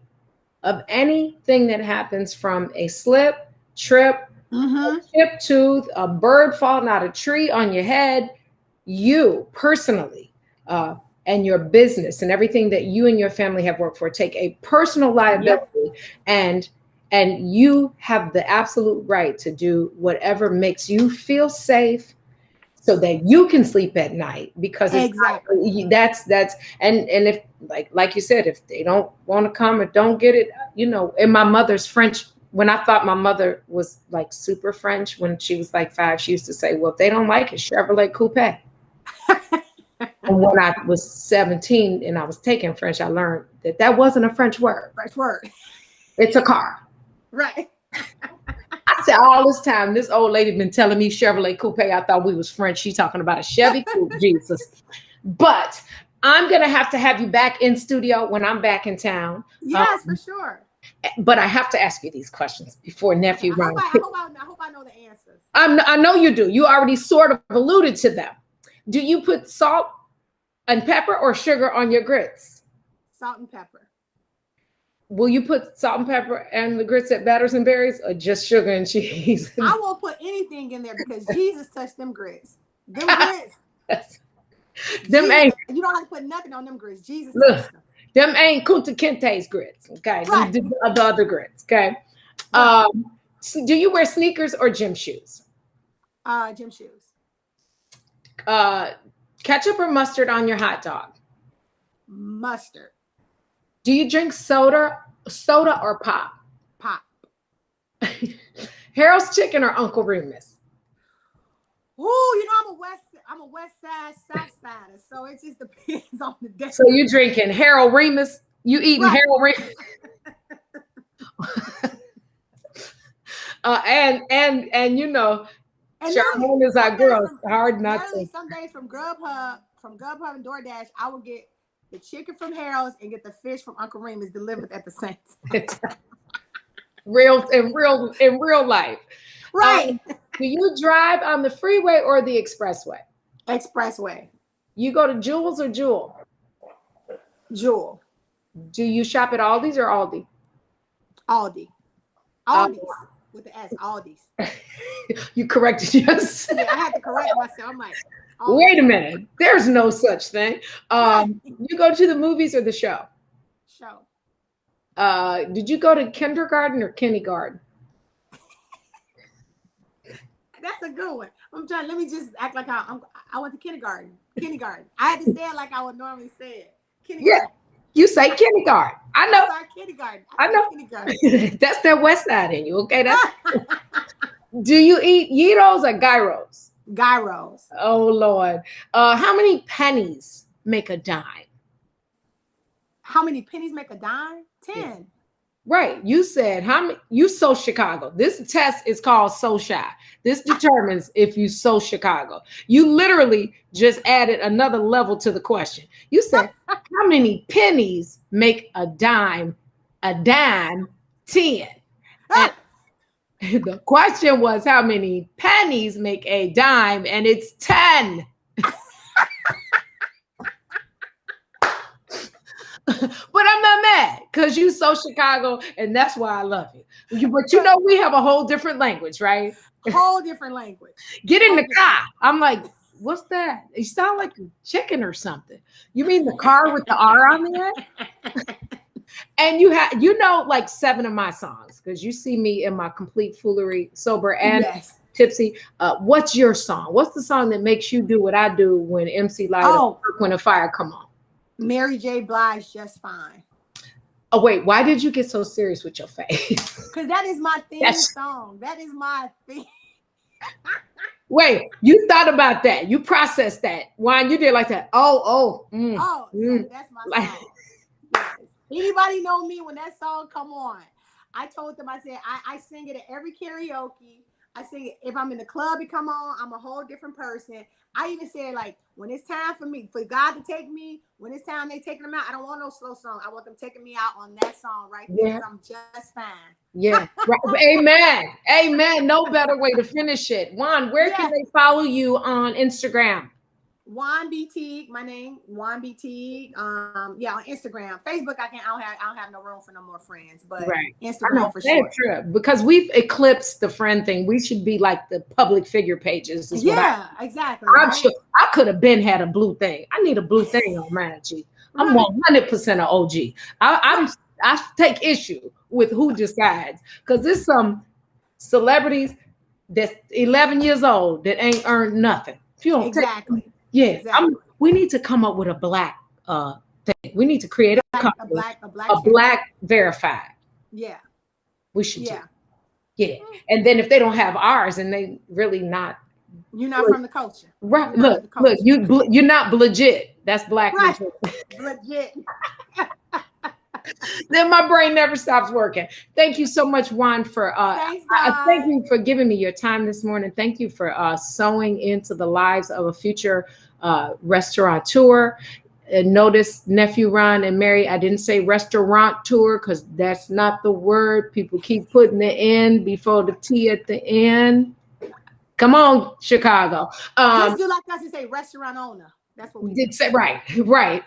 of anything that happens, from a slip, trip, a chipped tooth, a bird falling out of a tree on your head. You personally, and your business and everything that you and your family have worked for, take a personal liability, and you have the absolute right to do whatever makes you feel safe so that you can sleep at night, because it's that's and if like you said, if they don't want to come or don't get it, you know. And my mother's French, when I thought my mother was like super French when she was like 5, she used to say, well, if they don't like it, Chevrolet coupe. And when I was 17 and I was taking French, I learned that wasn't a French word. French word. It's a car. Right. I said all this time, this old lady been telling me Chevrolet coupe. I thought we was French. She talking about a Chevy coupe, Jesus. But I'm going to have you back in studio when I'm back in town. Yes, for sure. But I have to ask you these questions before nephew. I hope I know the answers. I know you do. You already sort of alluded to them. Do you put salt and pepper or sugar on your grits? Salt and pepper. Will you put salt and pepper and the grits at Batters and Berries, or just sugar and cheese? I won't put anything in there because Jesus touched them grits. Them grits. Them Jesus, ain't. You don't have to put nothing on them grits. Jesus Look, touched them. them ain't Kunta Kinte's grits. Okay, Right. the other grits. Okay. Right. So do you wear sneakers or gym shoes? Gym shoes. Ketchup or mustard on your hot dog? Mustard. Do you drink soda or pop? Pop. Harold's Chicken or Uncle Remus? Ooh, you know I'm a West Side, South Sider, so it just depends on the day. So you drinking Harold Remus? You eating Right. Harold Remus? And you know, And Charmaine is our girl. It's hard not literally to. some days from Grubhub and DoorDash, I will get the chicken from Harold's and get the fish from Uncle Remus delivered at the same time. real life. Right. Do you drive on the freeway or the expressway? Expressway. You go to Jewel's or Jewel? Jewel. Do you shop at Aldi's or Aldi? Aldi. Aldi's. With the S. Aldi's. You corrected yourself. Yeah, I had to correct myself. I'm like, Wait a minute. There's no such thing. You go to the movies or the show? Show. Did you go to kindergarten or kindergarten? That's a good one. Let me just act like I went to kindergarten. Kindergarten. I had to say it like I would normally say it. Kindergarten. Yeah, you say kindergarten. I know. Sorry, kindergarten. I know. Kindergarten. That's that West Side in you. Okay. Do you eat gyros or gyros? Gyros. Oh Lord. How many pennies make a dime? How many pennies make a dime? 10. Yeah. Right. You said how many? You so Chicago. This test is called So Shy. This determines if you so Chicago. You literally just added another level to the question. You said how many pennies make a dime? A dime 10. And the question was how many pennies make a dime, and it's 10. But I'm not mad because you so Chicago, and that's why I love you. But you know we have a whole different language, right? Whole different language. Get in the car. I'm like, what's that? You sound like a chicken or something. You mean the car with the R on the end? And you know like 7 of my songs because you see me in my complete foolery, sober and tipsy. What's your song? What's the song that makes you do what I do when MC Light or when a fire come on? Mary J. Blige, Just Fine. Oh wait, why did you get so serious with your face? Because that is my theme song. That is my theme. Wait, you thought about that? You processed that? Why you did like that? That's my song. Yes. Anybody know me when that song come on? I told them, I said, I sing it at every karaoke. I sing it if I'm in the club, it come on. I'm a whole different person. I even said, like, when it's time for God to take me, when it's time they taking them out, I don't want no slow song. I want them taking me out on that song right there. Yeah. I'm just fine. Yeah. Right. Amen. Amen. No better way to finish it. Juan, where can they follow you on Instagram? Juan B. Teague, my name, Juan B. Teague. On Instagram. Facebook, I don't have no room for no more friends, but Instagram for sure. True. Because we've eclipsed the friend thing. We should be like the public figure pages. Exactly. I'm sure I could have had a blue thing. I need a blue thing on mine, G. I'm 100% an OG. I take issue with who decides because there's some celebrities that's 11 years old that ain't earned nothing. If you don't we need to come up with a black thing. We need to create a black verified. Yeah. We should do. Yeah. And then if they don't have ours and they really not. You're not from the culture. Right. Look, you're not legit. That's black. Right. Legit. Then my brain never stops working. Thank you so much, Juan, for Thanks, thank Dawn. you for giving me your time this morning. Thank you for sewing into the lives of a future restaurateur. And notice, nephew Ron and Mary, I didn't say restaurant tour because that's not the word. People keep putting the N before the T at the end. Come on, Chicago. Just do like us and say restaurant owner. That's what we did say. Right.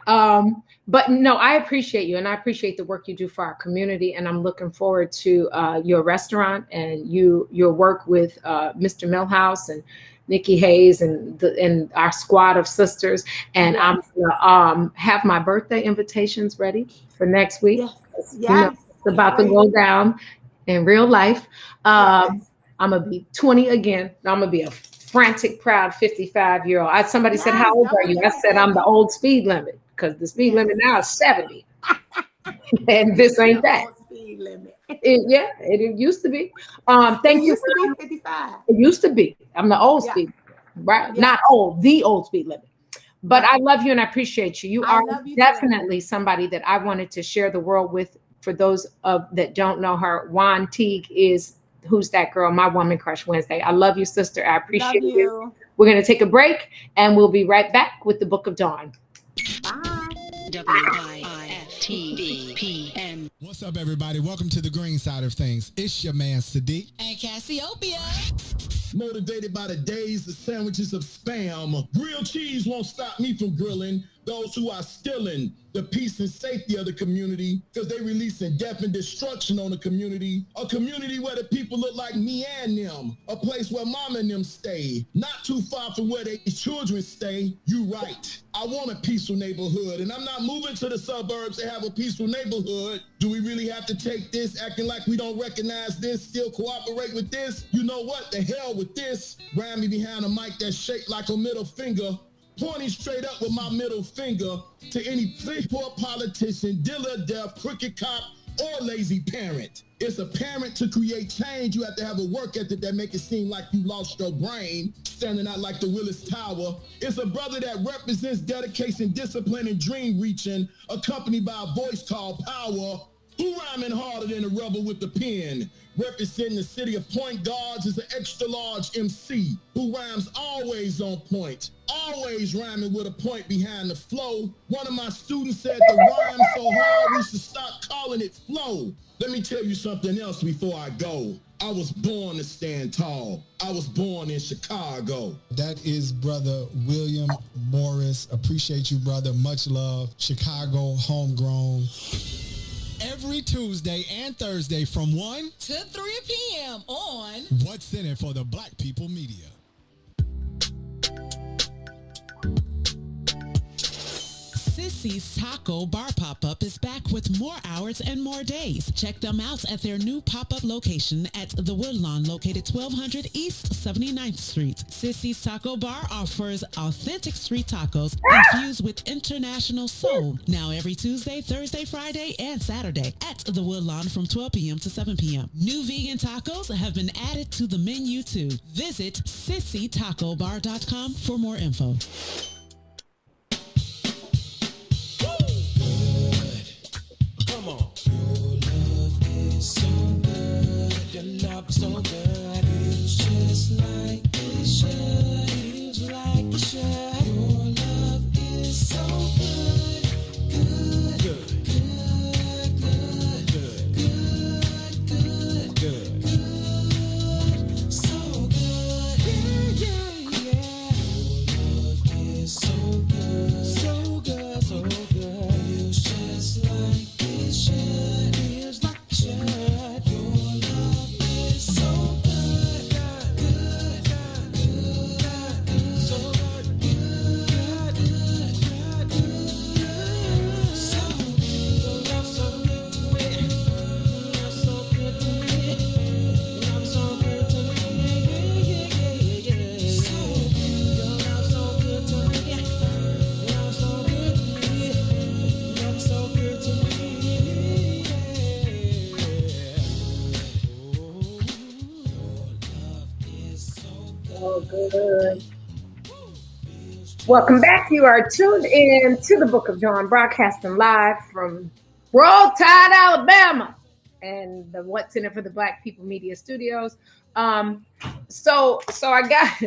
But no, I appreciate you, and I appreciate the work you do for our community, and I'm looking forward to your restaurant and your work with Mr. Milhouse and Nikki Hayes and our squad of sisters. And I'm gonna have my birthday invitations ready for next week. Yes. You know, it's about to go down in real life. I'm gonna be 20 again. I'm gonna be a frantic, proud 55-year-old. Somebody said, "How old are you?" I said, "I'm the old speed limit because the speed limit now is 70, and this ain't that." Speed limit. It used to be. Thank you. It used to be 55. It used to be. I'm the old speed, right? Not old, the old speed limit. But I love you and I appreciate you. You are definitely somebody that I wanted to share the world with. For those that don't know her, Juan Teague is Who's That Girl? My Woman Crush Wednesday. I love you, sister. I appreciate you. We're going to take a break and we'll be right back with the Book of Dawn. Bye. WIIFTBP. What's up, everybody? Welcome to the green side of things. It's your man, Sadiq. And Cassiopeia. Motivated by the days, the sandwiches of spam. Grilled cheese won't stop me from grilling. Those who are stealing the peace and safety of the community because they releasing death and destruction on the community. A community where the people look like me and them. A place where mama and them stay. Not too far from where their children stay. You right. I want a peaceful neighborhood, and I'm not moving to the suburbs to have a peaceful neighborhood. Do we really have to take this, acting like we don't recognize this, still cooperate with this? You know what? The hell with this. Ram me behind a mic that's shaped like a middle finger. Pointing straight up with my middle finger to any poor politician, dealer, deaf, crooked cop, or lazy parent. It's apparent to create change, you have to have a work ethic that make it seem like you lost your brain, standing out like the Willis Tower. It's a brother that represents dedication, discipline, and dream reaching, accompanied by a voice called power. Who rhyming harder than a rebel with the pen? Representing the city of Point Guards is an extra large MC who rhymes always on point, always rhyming with a point behind the flow. One of my students said the rhyme so hard we should stop calling it flow. Let me tell you something else before I go. I was born to stand tall. I was born in Chicago. That is Brother William Morris. Appreciate you, brother. Much love. Chicago, homegrown. Every Tuesday and Thursday from 1 to 3 p.m. on What's in It for the Black People Media. Sissy's Taco Bar Pop-Up is back with more hours and more days. Check them out at their new pop-up location at the Woodlawn, located 1200 East 79th Street. Sissy's Taco Bar offers authentic street tacos infused with international soul. Now every Tuesday, Thursday, Friday, and Saturday at the Woodlawn from 12 p.m. to 7 p.m. New vegan tacos have been added to the menu too. Visit sissytacobar.com for more info. Come on. Your love is so good. Your love is so good. Feels just like it should. Feels like it should. Your love is so good. Good. Good. Good. Good. Good. Good. Good. So good. Yeah, yeah, yeah. Your love is so good. So good. So good. Feels just like it should. Feels like it should. Your love is so good. Good. Good. Good. So good. Good. Good. Good. So good. Your love so good to me. Your love so good to me. Your love so good to me. Yeah, yeah, yeah, yeah. So good. Your love so good to me. Your love so good to me. Your love so good to me. Oh, good. Welcome back. You are tuned in to the Book of Dawn, broadcasting live from Roll Tide, Alabama, and the What's in It for the Black People Media Studios. So I got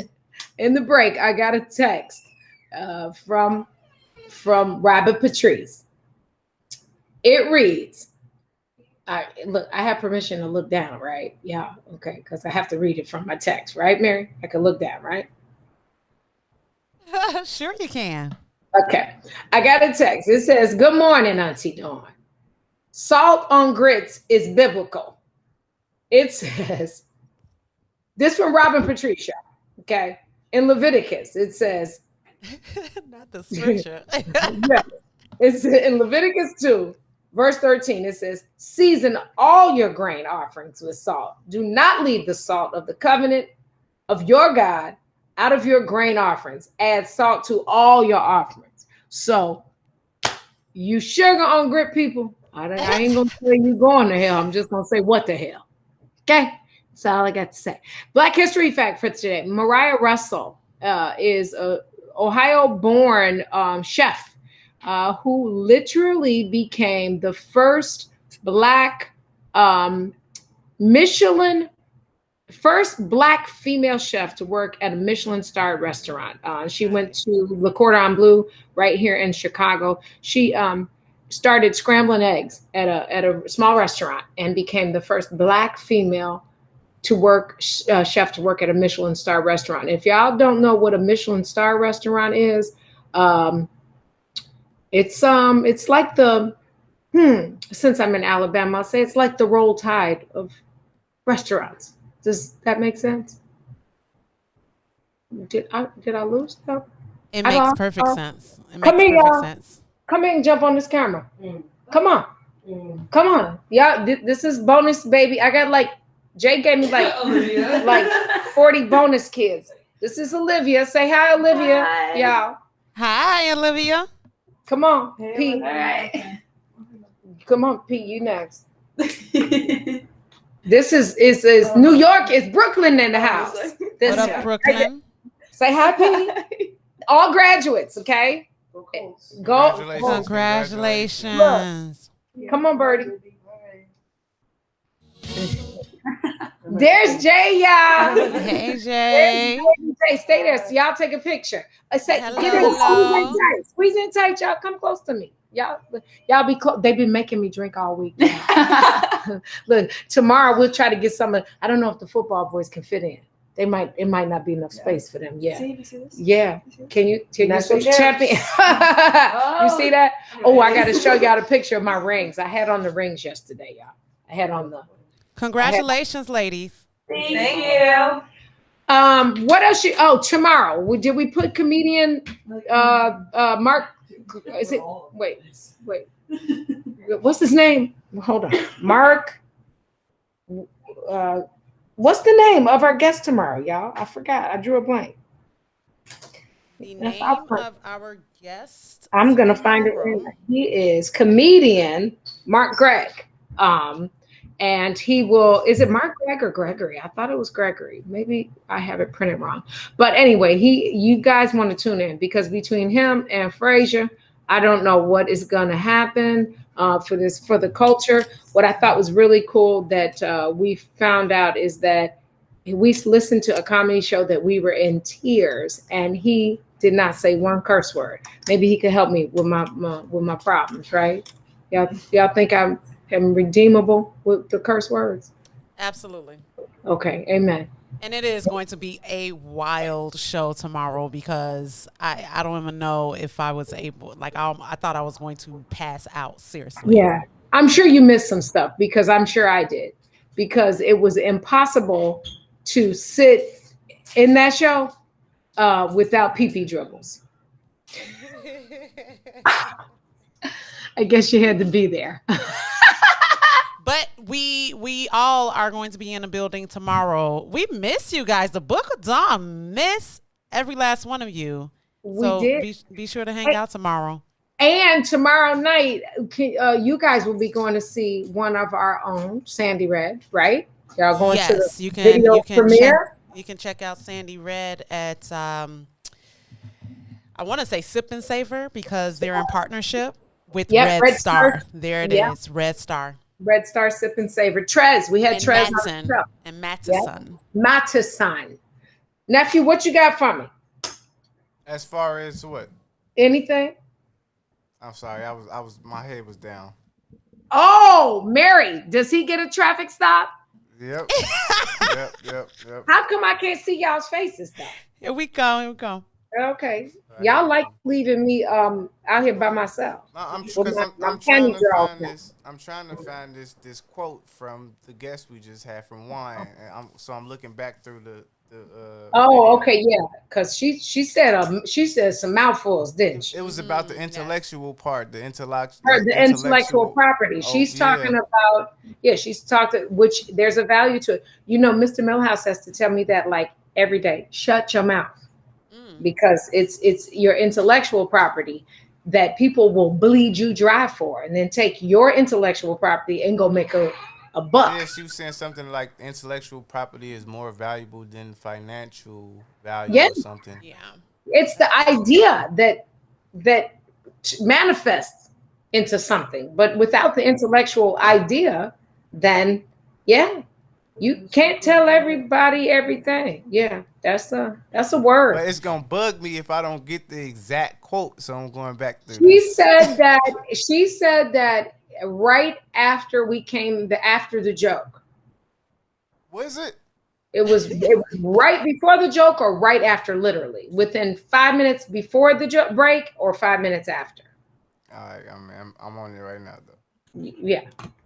in the break. I got a text from Robert Patrice. It reads, I have permission to look down, right? Yeah, okay, because I have to read it from my text, right, Mary? I can look down, right? Sure you can. Okay, I got a text. It says, "Good morning, Auntie Dawn. Salt on grits is biblical." It says, this from Robin Patricia, okay? In Leviticus, it says, not the scripture. yeah, it's in Leviticus 2, verse 13. It says, "Season all your grain offerings with salt. Do not leave the salt of the covenant of your God out of your grain offerings. Add salt to all your offerings." So, you sugar on grit people. I ain't gonna say you going to hell. I'm just gonna say what the hell. Okay, that's all I got to say. Black History fact for today: Mariah Russell is a Ohio-born chef who literally became the first Black Black female chef to work at a Michelin-starred restaurant. She went to Le Cordon Bleu right here in Chicago. She started scrambling eggs at a small restaurant and became the first Black female to work chef to work at a Michelin-starred restaurant. If y'all don't know what a Michelin-starred restaurant is, it's like the since I'm in Alabama, I'll say it's like the Roll Tide of restaurants. Does that make sense? Did I lose though? It makes perfect sense. It Come makes here, perfect y'all. sense. Come in and jump on this camera. Come on. Come on. Yeah, this is bonus, baby. I got Jay gave me like 40 bonus kids. This is Olivia. Say hi, Olivia. Hi. Y'all. Hi, Olivia. Come on, Hey, Pete. all right. Come on, Pete. You next. This is New York. It's Brooklyn in the house. What up, Brooklyn? Say hi, Pete. All graduates, okay? Go. Congratulations. Come on, Birdie. There's Jay, y'all. Hey, Jay. Jay, stay there. So y'all take a picture. I say, Hello, get in, hello. squeeze in tight, y'all. Come close to me. Y'all be close. They've been making me drink all week. Look, tomorrow we'll try to get some. I don't know if the football boys can fit in. It might not be enough space for them. Yeah. Yeah. Can you National champion? You see that? Oh, I got to show y'all the picture of my rings. I had on the rings yesterday, y'all. I had on the. Congratulations, ladies. Thank you. What else? Tomorrow. Did we put comedian Mark? Is it? Wait. What's his name? Hold on. Mark. What's the name of our guest tomorrow, y'all? I forgot. I drew a blank. The name of our guest. I'm gonna find it. He is comedian Mark Gregg. And he will. Is it Mark Gregg or Gregory? I thought it was Gregory. Maybe I have it printed wrong. But anyway, you guys want to tune in because between him and Frazier, I don't know what is going to happen for the culture. What I thought was really cool that we found out is that we listened to a comedy show that we were in tears, and he did not say one curse word. Maybe he could help me with my problems, right? Y'all think I'm redeemable with the curse words? Absolutely. Okay, amen. And it is going to be a wild show tomorrow because I don't even know if I was able, I thought I was going to pass out, seriously. Yeah, I'm sure you missed some stuff because I'm sure I did, because it was impossible to sit in that show without pee-pee dribbles. I guess you had to be there. But we all are going to be in the building tomorrow. We miss you guys. The Book of Dawn miss every last one of you. So be sure to hang out tomorrow. And tomorrow night, you guys will be going to see one of our own, Sandy Red, right? Y'all going to the video premiere? You can check out Sandy Red at, I want to say Sip and Savor because they're in partnership. With Yep, Red Star. There it Yep. is. Red Star. Red Star Sip and Savor. Trez, we had And Trez on Matson. the show. And Matson. Matson. Nephew, what you got for me? As far as what? Anything? I'm sorry, my head was down. Oh, Mary, does he get a traffic stop? Yep. yep. How come I can't see y'all's faces though? Here we go. Okay. Y'all like leaving me out here by myself. No, I'm I'm trying to find this. I'm trying to find this quote from the guest we just had from Wine, and I'm looking back through the. Oh, okay, yeah, because she said some mouthfuls, didn't she? It was about the intellectual part, the intellectual property. She's talking about she's talking, which there's a value to it. You know, Mr. Milhouse has to tell me that like every day. Shut your mouth, because it's your intellectual property that people will bleed you dry for, and then take your intellectual property and go make a buck. Yeah, she was saying something like intellectual property is more valuable than financial value or something. Yeah. It's the idea that manifests into something. But without the intellectual idea, then you can't tell everybody everything. Yeah, that's a word. But it's gonna bug me if I don't get the exact quote, so I'm going back to She said that right after after the joke. Was it? It was right before the joke or right after, literally within 5 minutes before the joke break or 5 minutes after. All right, I'm on it right now though. Yeah,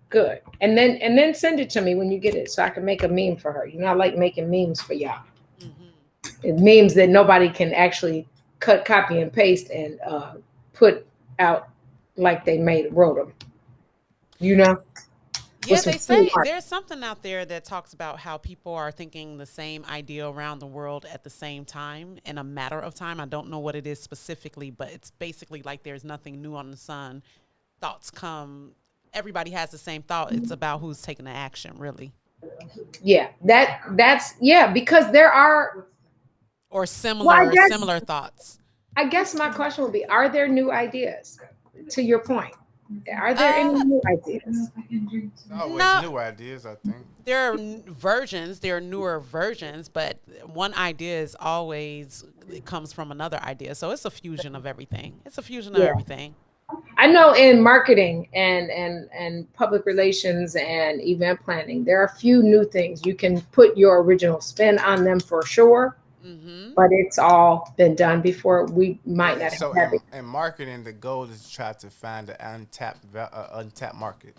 good. And then send it to me when you get it so I can make a meme for her. You know, I like making memes for y'all. Memes that nobody can actually cut, copy, and paste and put out like they wrote them. You know? Yeah, they say there's something out there that talks about how people are thinking the same idea around the world at the same time in a matter of time. I don't know what it is specifically, but it's basically like there's nothing new on the sun. Thoughts come. Everybody has the same thought. It's about who's taking the action, really. Yeah, that's because there are similar thoughts. I guess my question would be: are there new ideas? To your point. Are there any new ideas? Always new ideas, I think. There are versions, there are newer versions, but one idea is always, it comes from another idea. So it's a fusion of everything. It's a fusion of everything. I know in marketing and public relations and event planning, there are a few new things. You can put your original spin on them for sure. But it's all been done before. We might not have it. In marketing, the goal is to try to find an untapped market.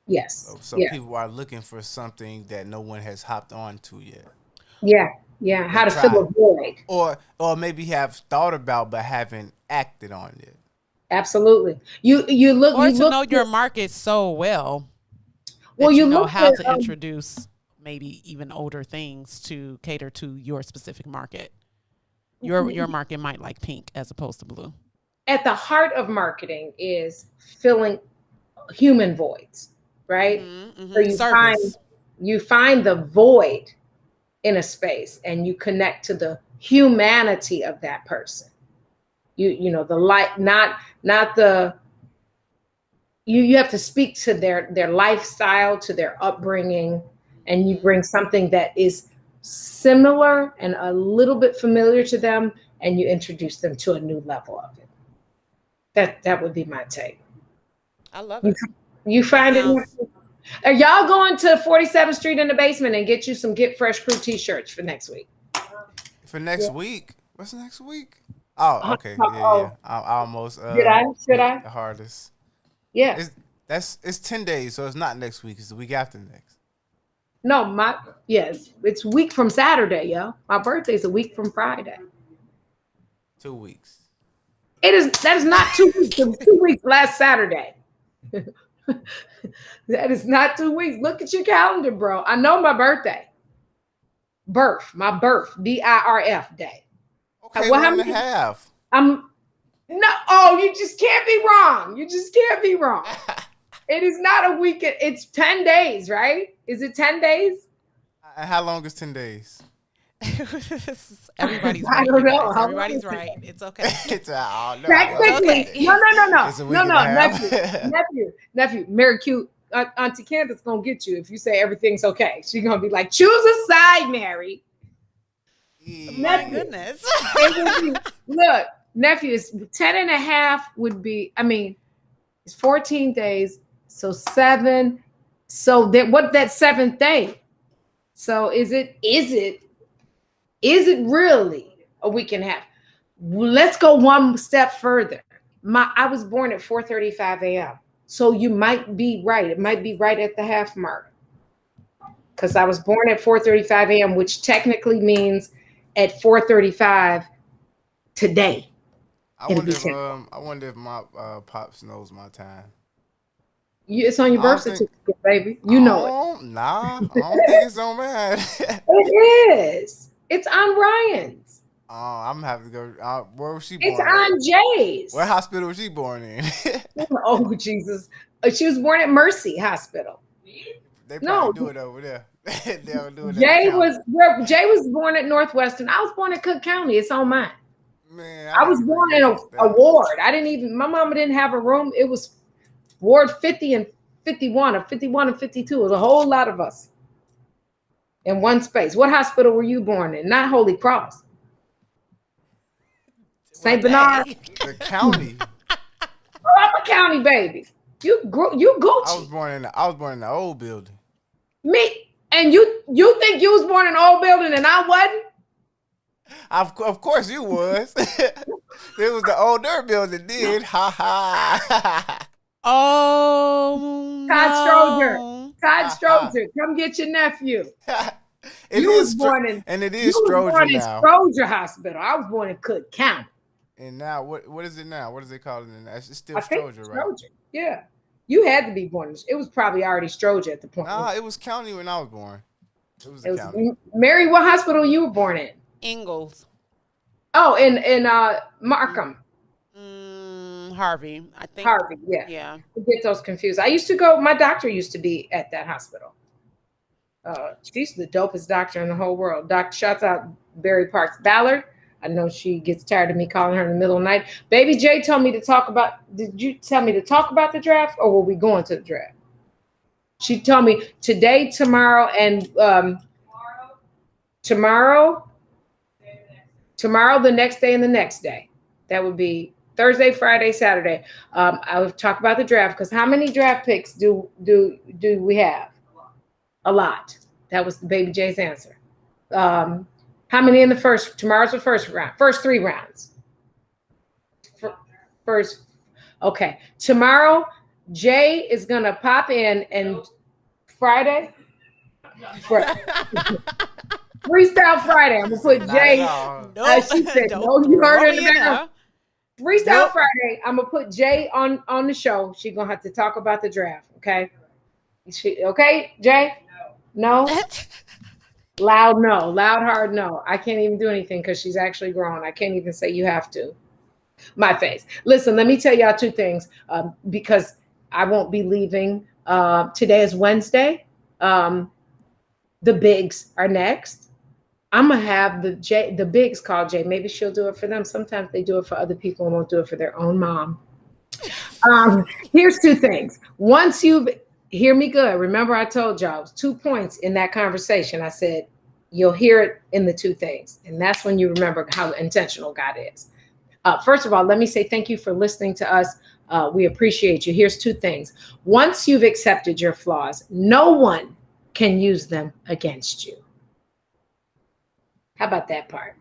Yes. So people are looking for something that no one has hopped on to yet. Yeah. How to fill a void. Or maybe have thought about but haven't acted on it. Absolutely. You look or to know your market so well. Well, you know how to introduce maybe even older things to cater to your specific market. Your market might like pink as opposed to blue. At the heart of marketing is filling human voids, right? So you find the void in a space and you connect to the humanity of that person. You know, the light, not the you have to speak to their lifestyle, to their upbringing, and you bring something that is similar and a little bit familiar to them, and you introduce them to a new level of it. That would be my take. I love it. You find it. Are y'all going to 47th Street in the basement and get you some Get Fresh Crew t-shirts for next week? For next week? What's next week? Oh, okay. Yeah. I almost Should I? The hardest. Yeah. It's 10 days, so it's not next week. It's the week after next. No, it's a week from Saturday, yo. My birthday's a week from Friday. 2 weeks. That is not 2 weeks. It was 2 weeks last Saturday. That is not 2 weeks. Look at your calendar, bro. I know my birthday. My birth, BIRF day. Okay, 1.5. You just can't be wrong. You just can't be wrong. It is not a weekend. It's 10 days, right? Is it 10 days? How long is 10 days? Everybody's I right. don't You know. guys. How Everybody's long is right. It's okay. It's no, Technically, okay. no, It's a week and a half. nephew. Mary Q, Auntie Candace gonna get you if you say everything's okay. She's gonna be like, choose a side, Mary. My goodness. It would be, look, nephew, is 10 and a half would be, I mean, it's 14 days, so 7. So that what that 7th day? So is it really a week and a half? Let's go one step further. I was born at 4:35 a.m. So you might be right. It might be right at the half mark. Because I was born at 4:35 a.m., which technically means at 4:35 today. I wonder if my pops knows my time. It's on your birth certificate, baby. You know it. Nah, I don't think it's on mine. It is. It's on Ryan's. Oh, I'm gonna have to go. Where was she born? It's on Jay's. What hospital was she born in? Oh, Jesus. She was born at Mercy Hospital. They probably do it over there. They don't do it. Jay was born at Northwestern. I was born at Cook County. It's on mine. Man, I was born in a ward. My mama didn't have a room. It was Ward 50 and 51, or 51 and 52. It was a whole lot of us in one space. What hospital were you born in? Not Holy Cross. St. Bernard. The county. Oh, I'm a county baby. You Gucci. I was born in the old building. Me and you think you was born in an old building and I wasn't? Of course you was. It was the older building, did. Ha ha. Oh, Todd Stroger, come get your nephew. It is Stroger now. Stroger Hospital. I was born in Cook County. And now, what is it now? What is they call it? It's still Stroger, right? Stroger. Yeah, you had to be born. It was probably already Stroger at the point. Nah, it was county when I was born. It was county. Mary, what hospital you were born in? Ingalls. Oh, in Markham. Harvey, I think. Harvey, yeah. Yeah. I get those confused. I used to go, my doctor used to be at that hospital. She's the dopest doctor in the whole world. Shouts out Barry Parks Ballard. I know she gets tired of me calling her in the middle of the night. Baby J told me to talk about, did you tell me to talk about the draft, or were we going to the draft? She told me today, tomorrow, and tomorrow, the next day, and the next day. That would be Thursday, Friday, Saturday. I would talk about the draft, because how many draft picks do we have? A lot. That was the Baby J's answer. How many in the first? Tomorrow's the first round. First 3 rounds. First. Okay. Tomorrow, Jay is gonna pop in, and Friday. Freestyle Friday. I'm gonna put Jay. She said, "No, you heard her in the background." Freestyle Friday. I'm gonna put Jay on the show. She's gonna have to talk about the draft. Okay. Okay, Jay? No. Loud no. Loud hard no. I can't even do anything because she's actually grown. I can't even say you have to. My face. Listen, let me tell y'all 2 things, because I won't be leaving. Today is Wednesday. The bigs are next. I'm gonna have the bigs call Jay. Maybe she'll do it for them. Sometimes they do it for other people and won't do it for their own mom. Here's 2 things. Once you hear me good, remember I told y'all it was 2 points in that conversation. I said you'll hear it in the 2 things, and that's when you remember how intentional God is. First of all, let me say thank you for listening to us. We appreciate you. Here's 2 things. Once you've accepted your flaws, no one can use them against you. How about that part?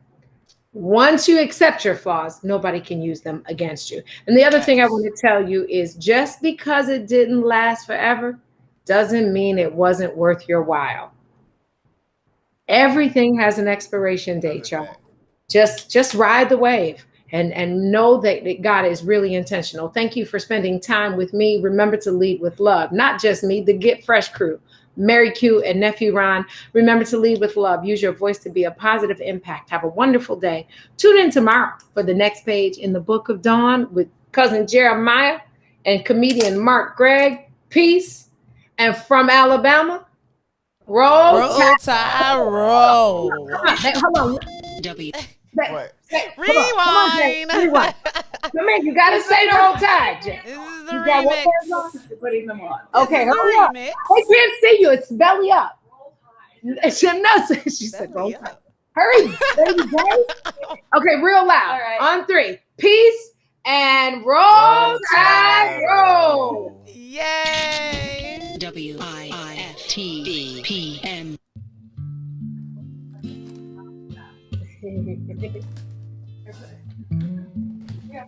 Once you accept your flaws, nobody can use them against you. And the other thing I want to tell you is, just because it didn't last forever doesn't mean it wasn't worth your while. Everything has an expiration date, y'all. Just ride the wave and know that God is really intentional. Thank you for spending time with me. Remember to lead with love, not just me, the Get Fresh crew. Mary Q and Nephew Ron. Remember to lead with love. Use your voice to be a positive impact. Have a wonderful day. Tune in tomorrow for the next page in the Book of Dawn with cousin Jeremiah and comedian Mark Gregg. Peace. And from Alabama, Roll, Roll Tide, roll. Come on, hold on. What? Rewind. Rewind. Come in, you gotta say Roll Tide. This is the You got what remix. there's on? Putting them on. Okay, This is hurry the up. remix. I can't see you. It's belly up. She said Roll Belly Tide. up. Hurry, baby boy. Okay, real loud. All right. On 3. Peace and Roll Tide, roll. Yay. WIIFTBP. Yeah.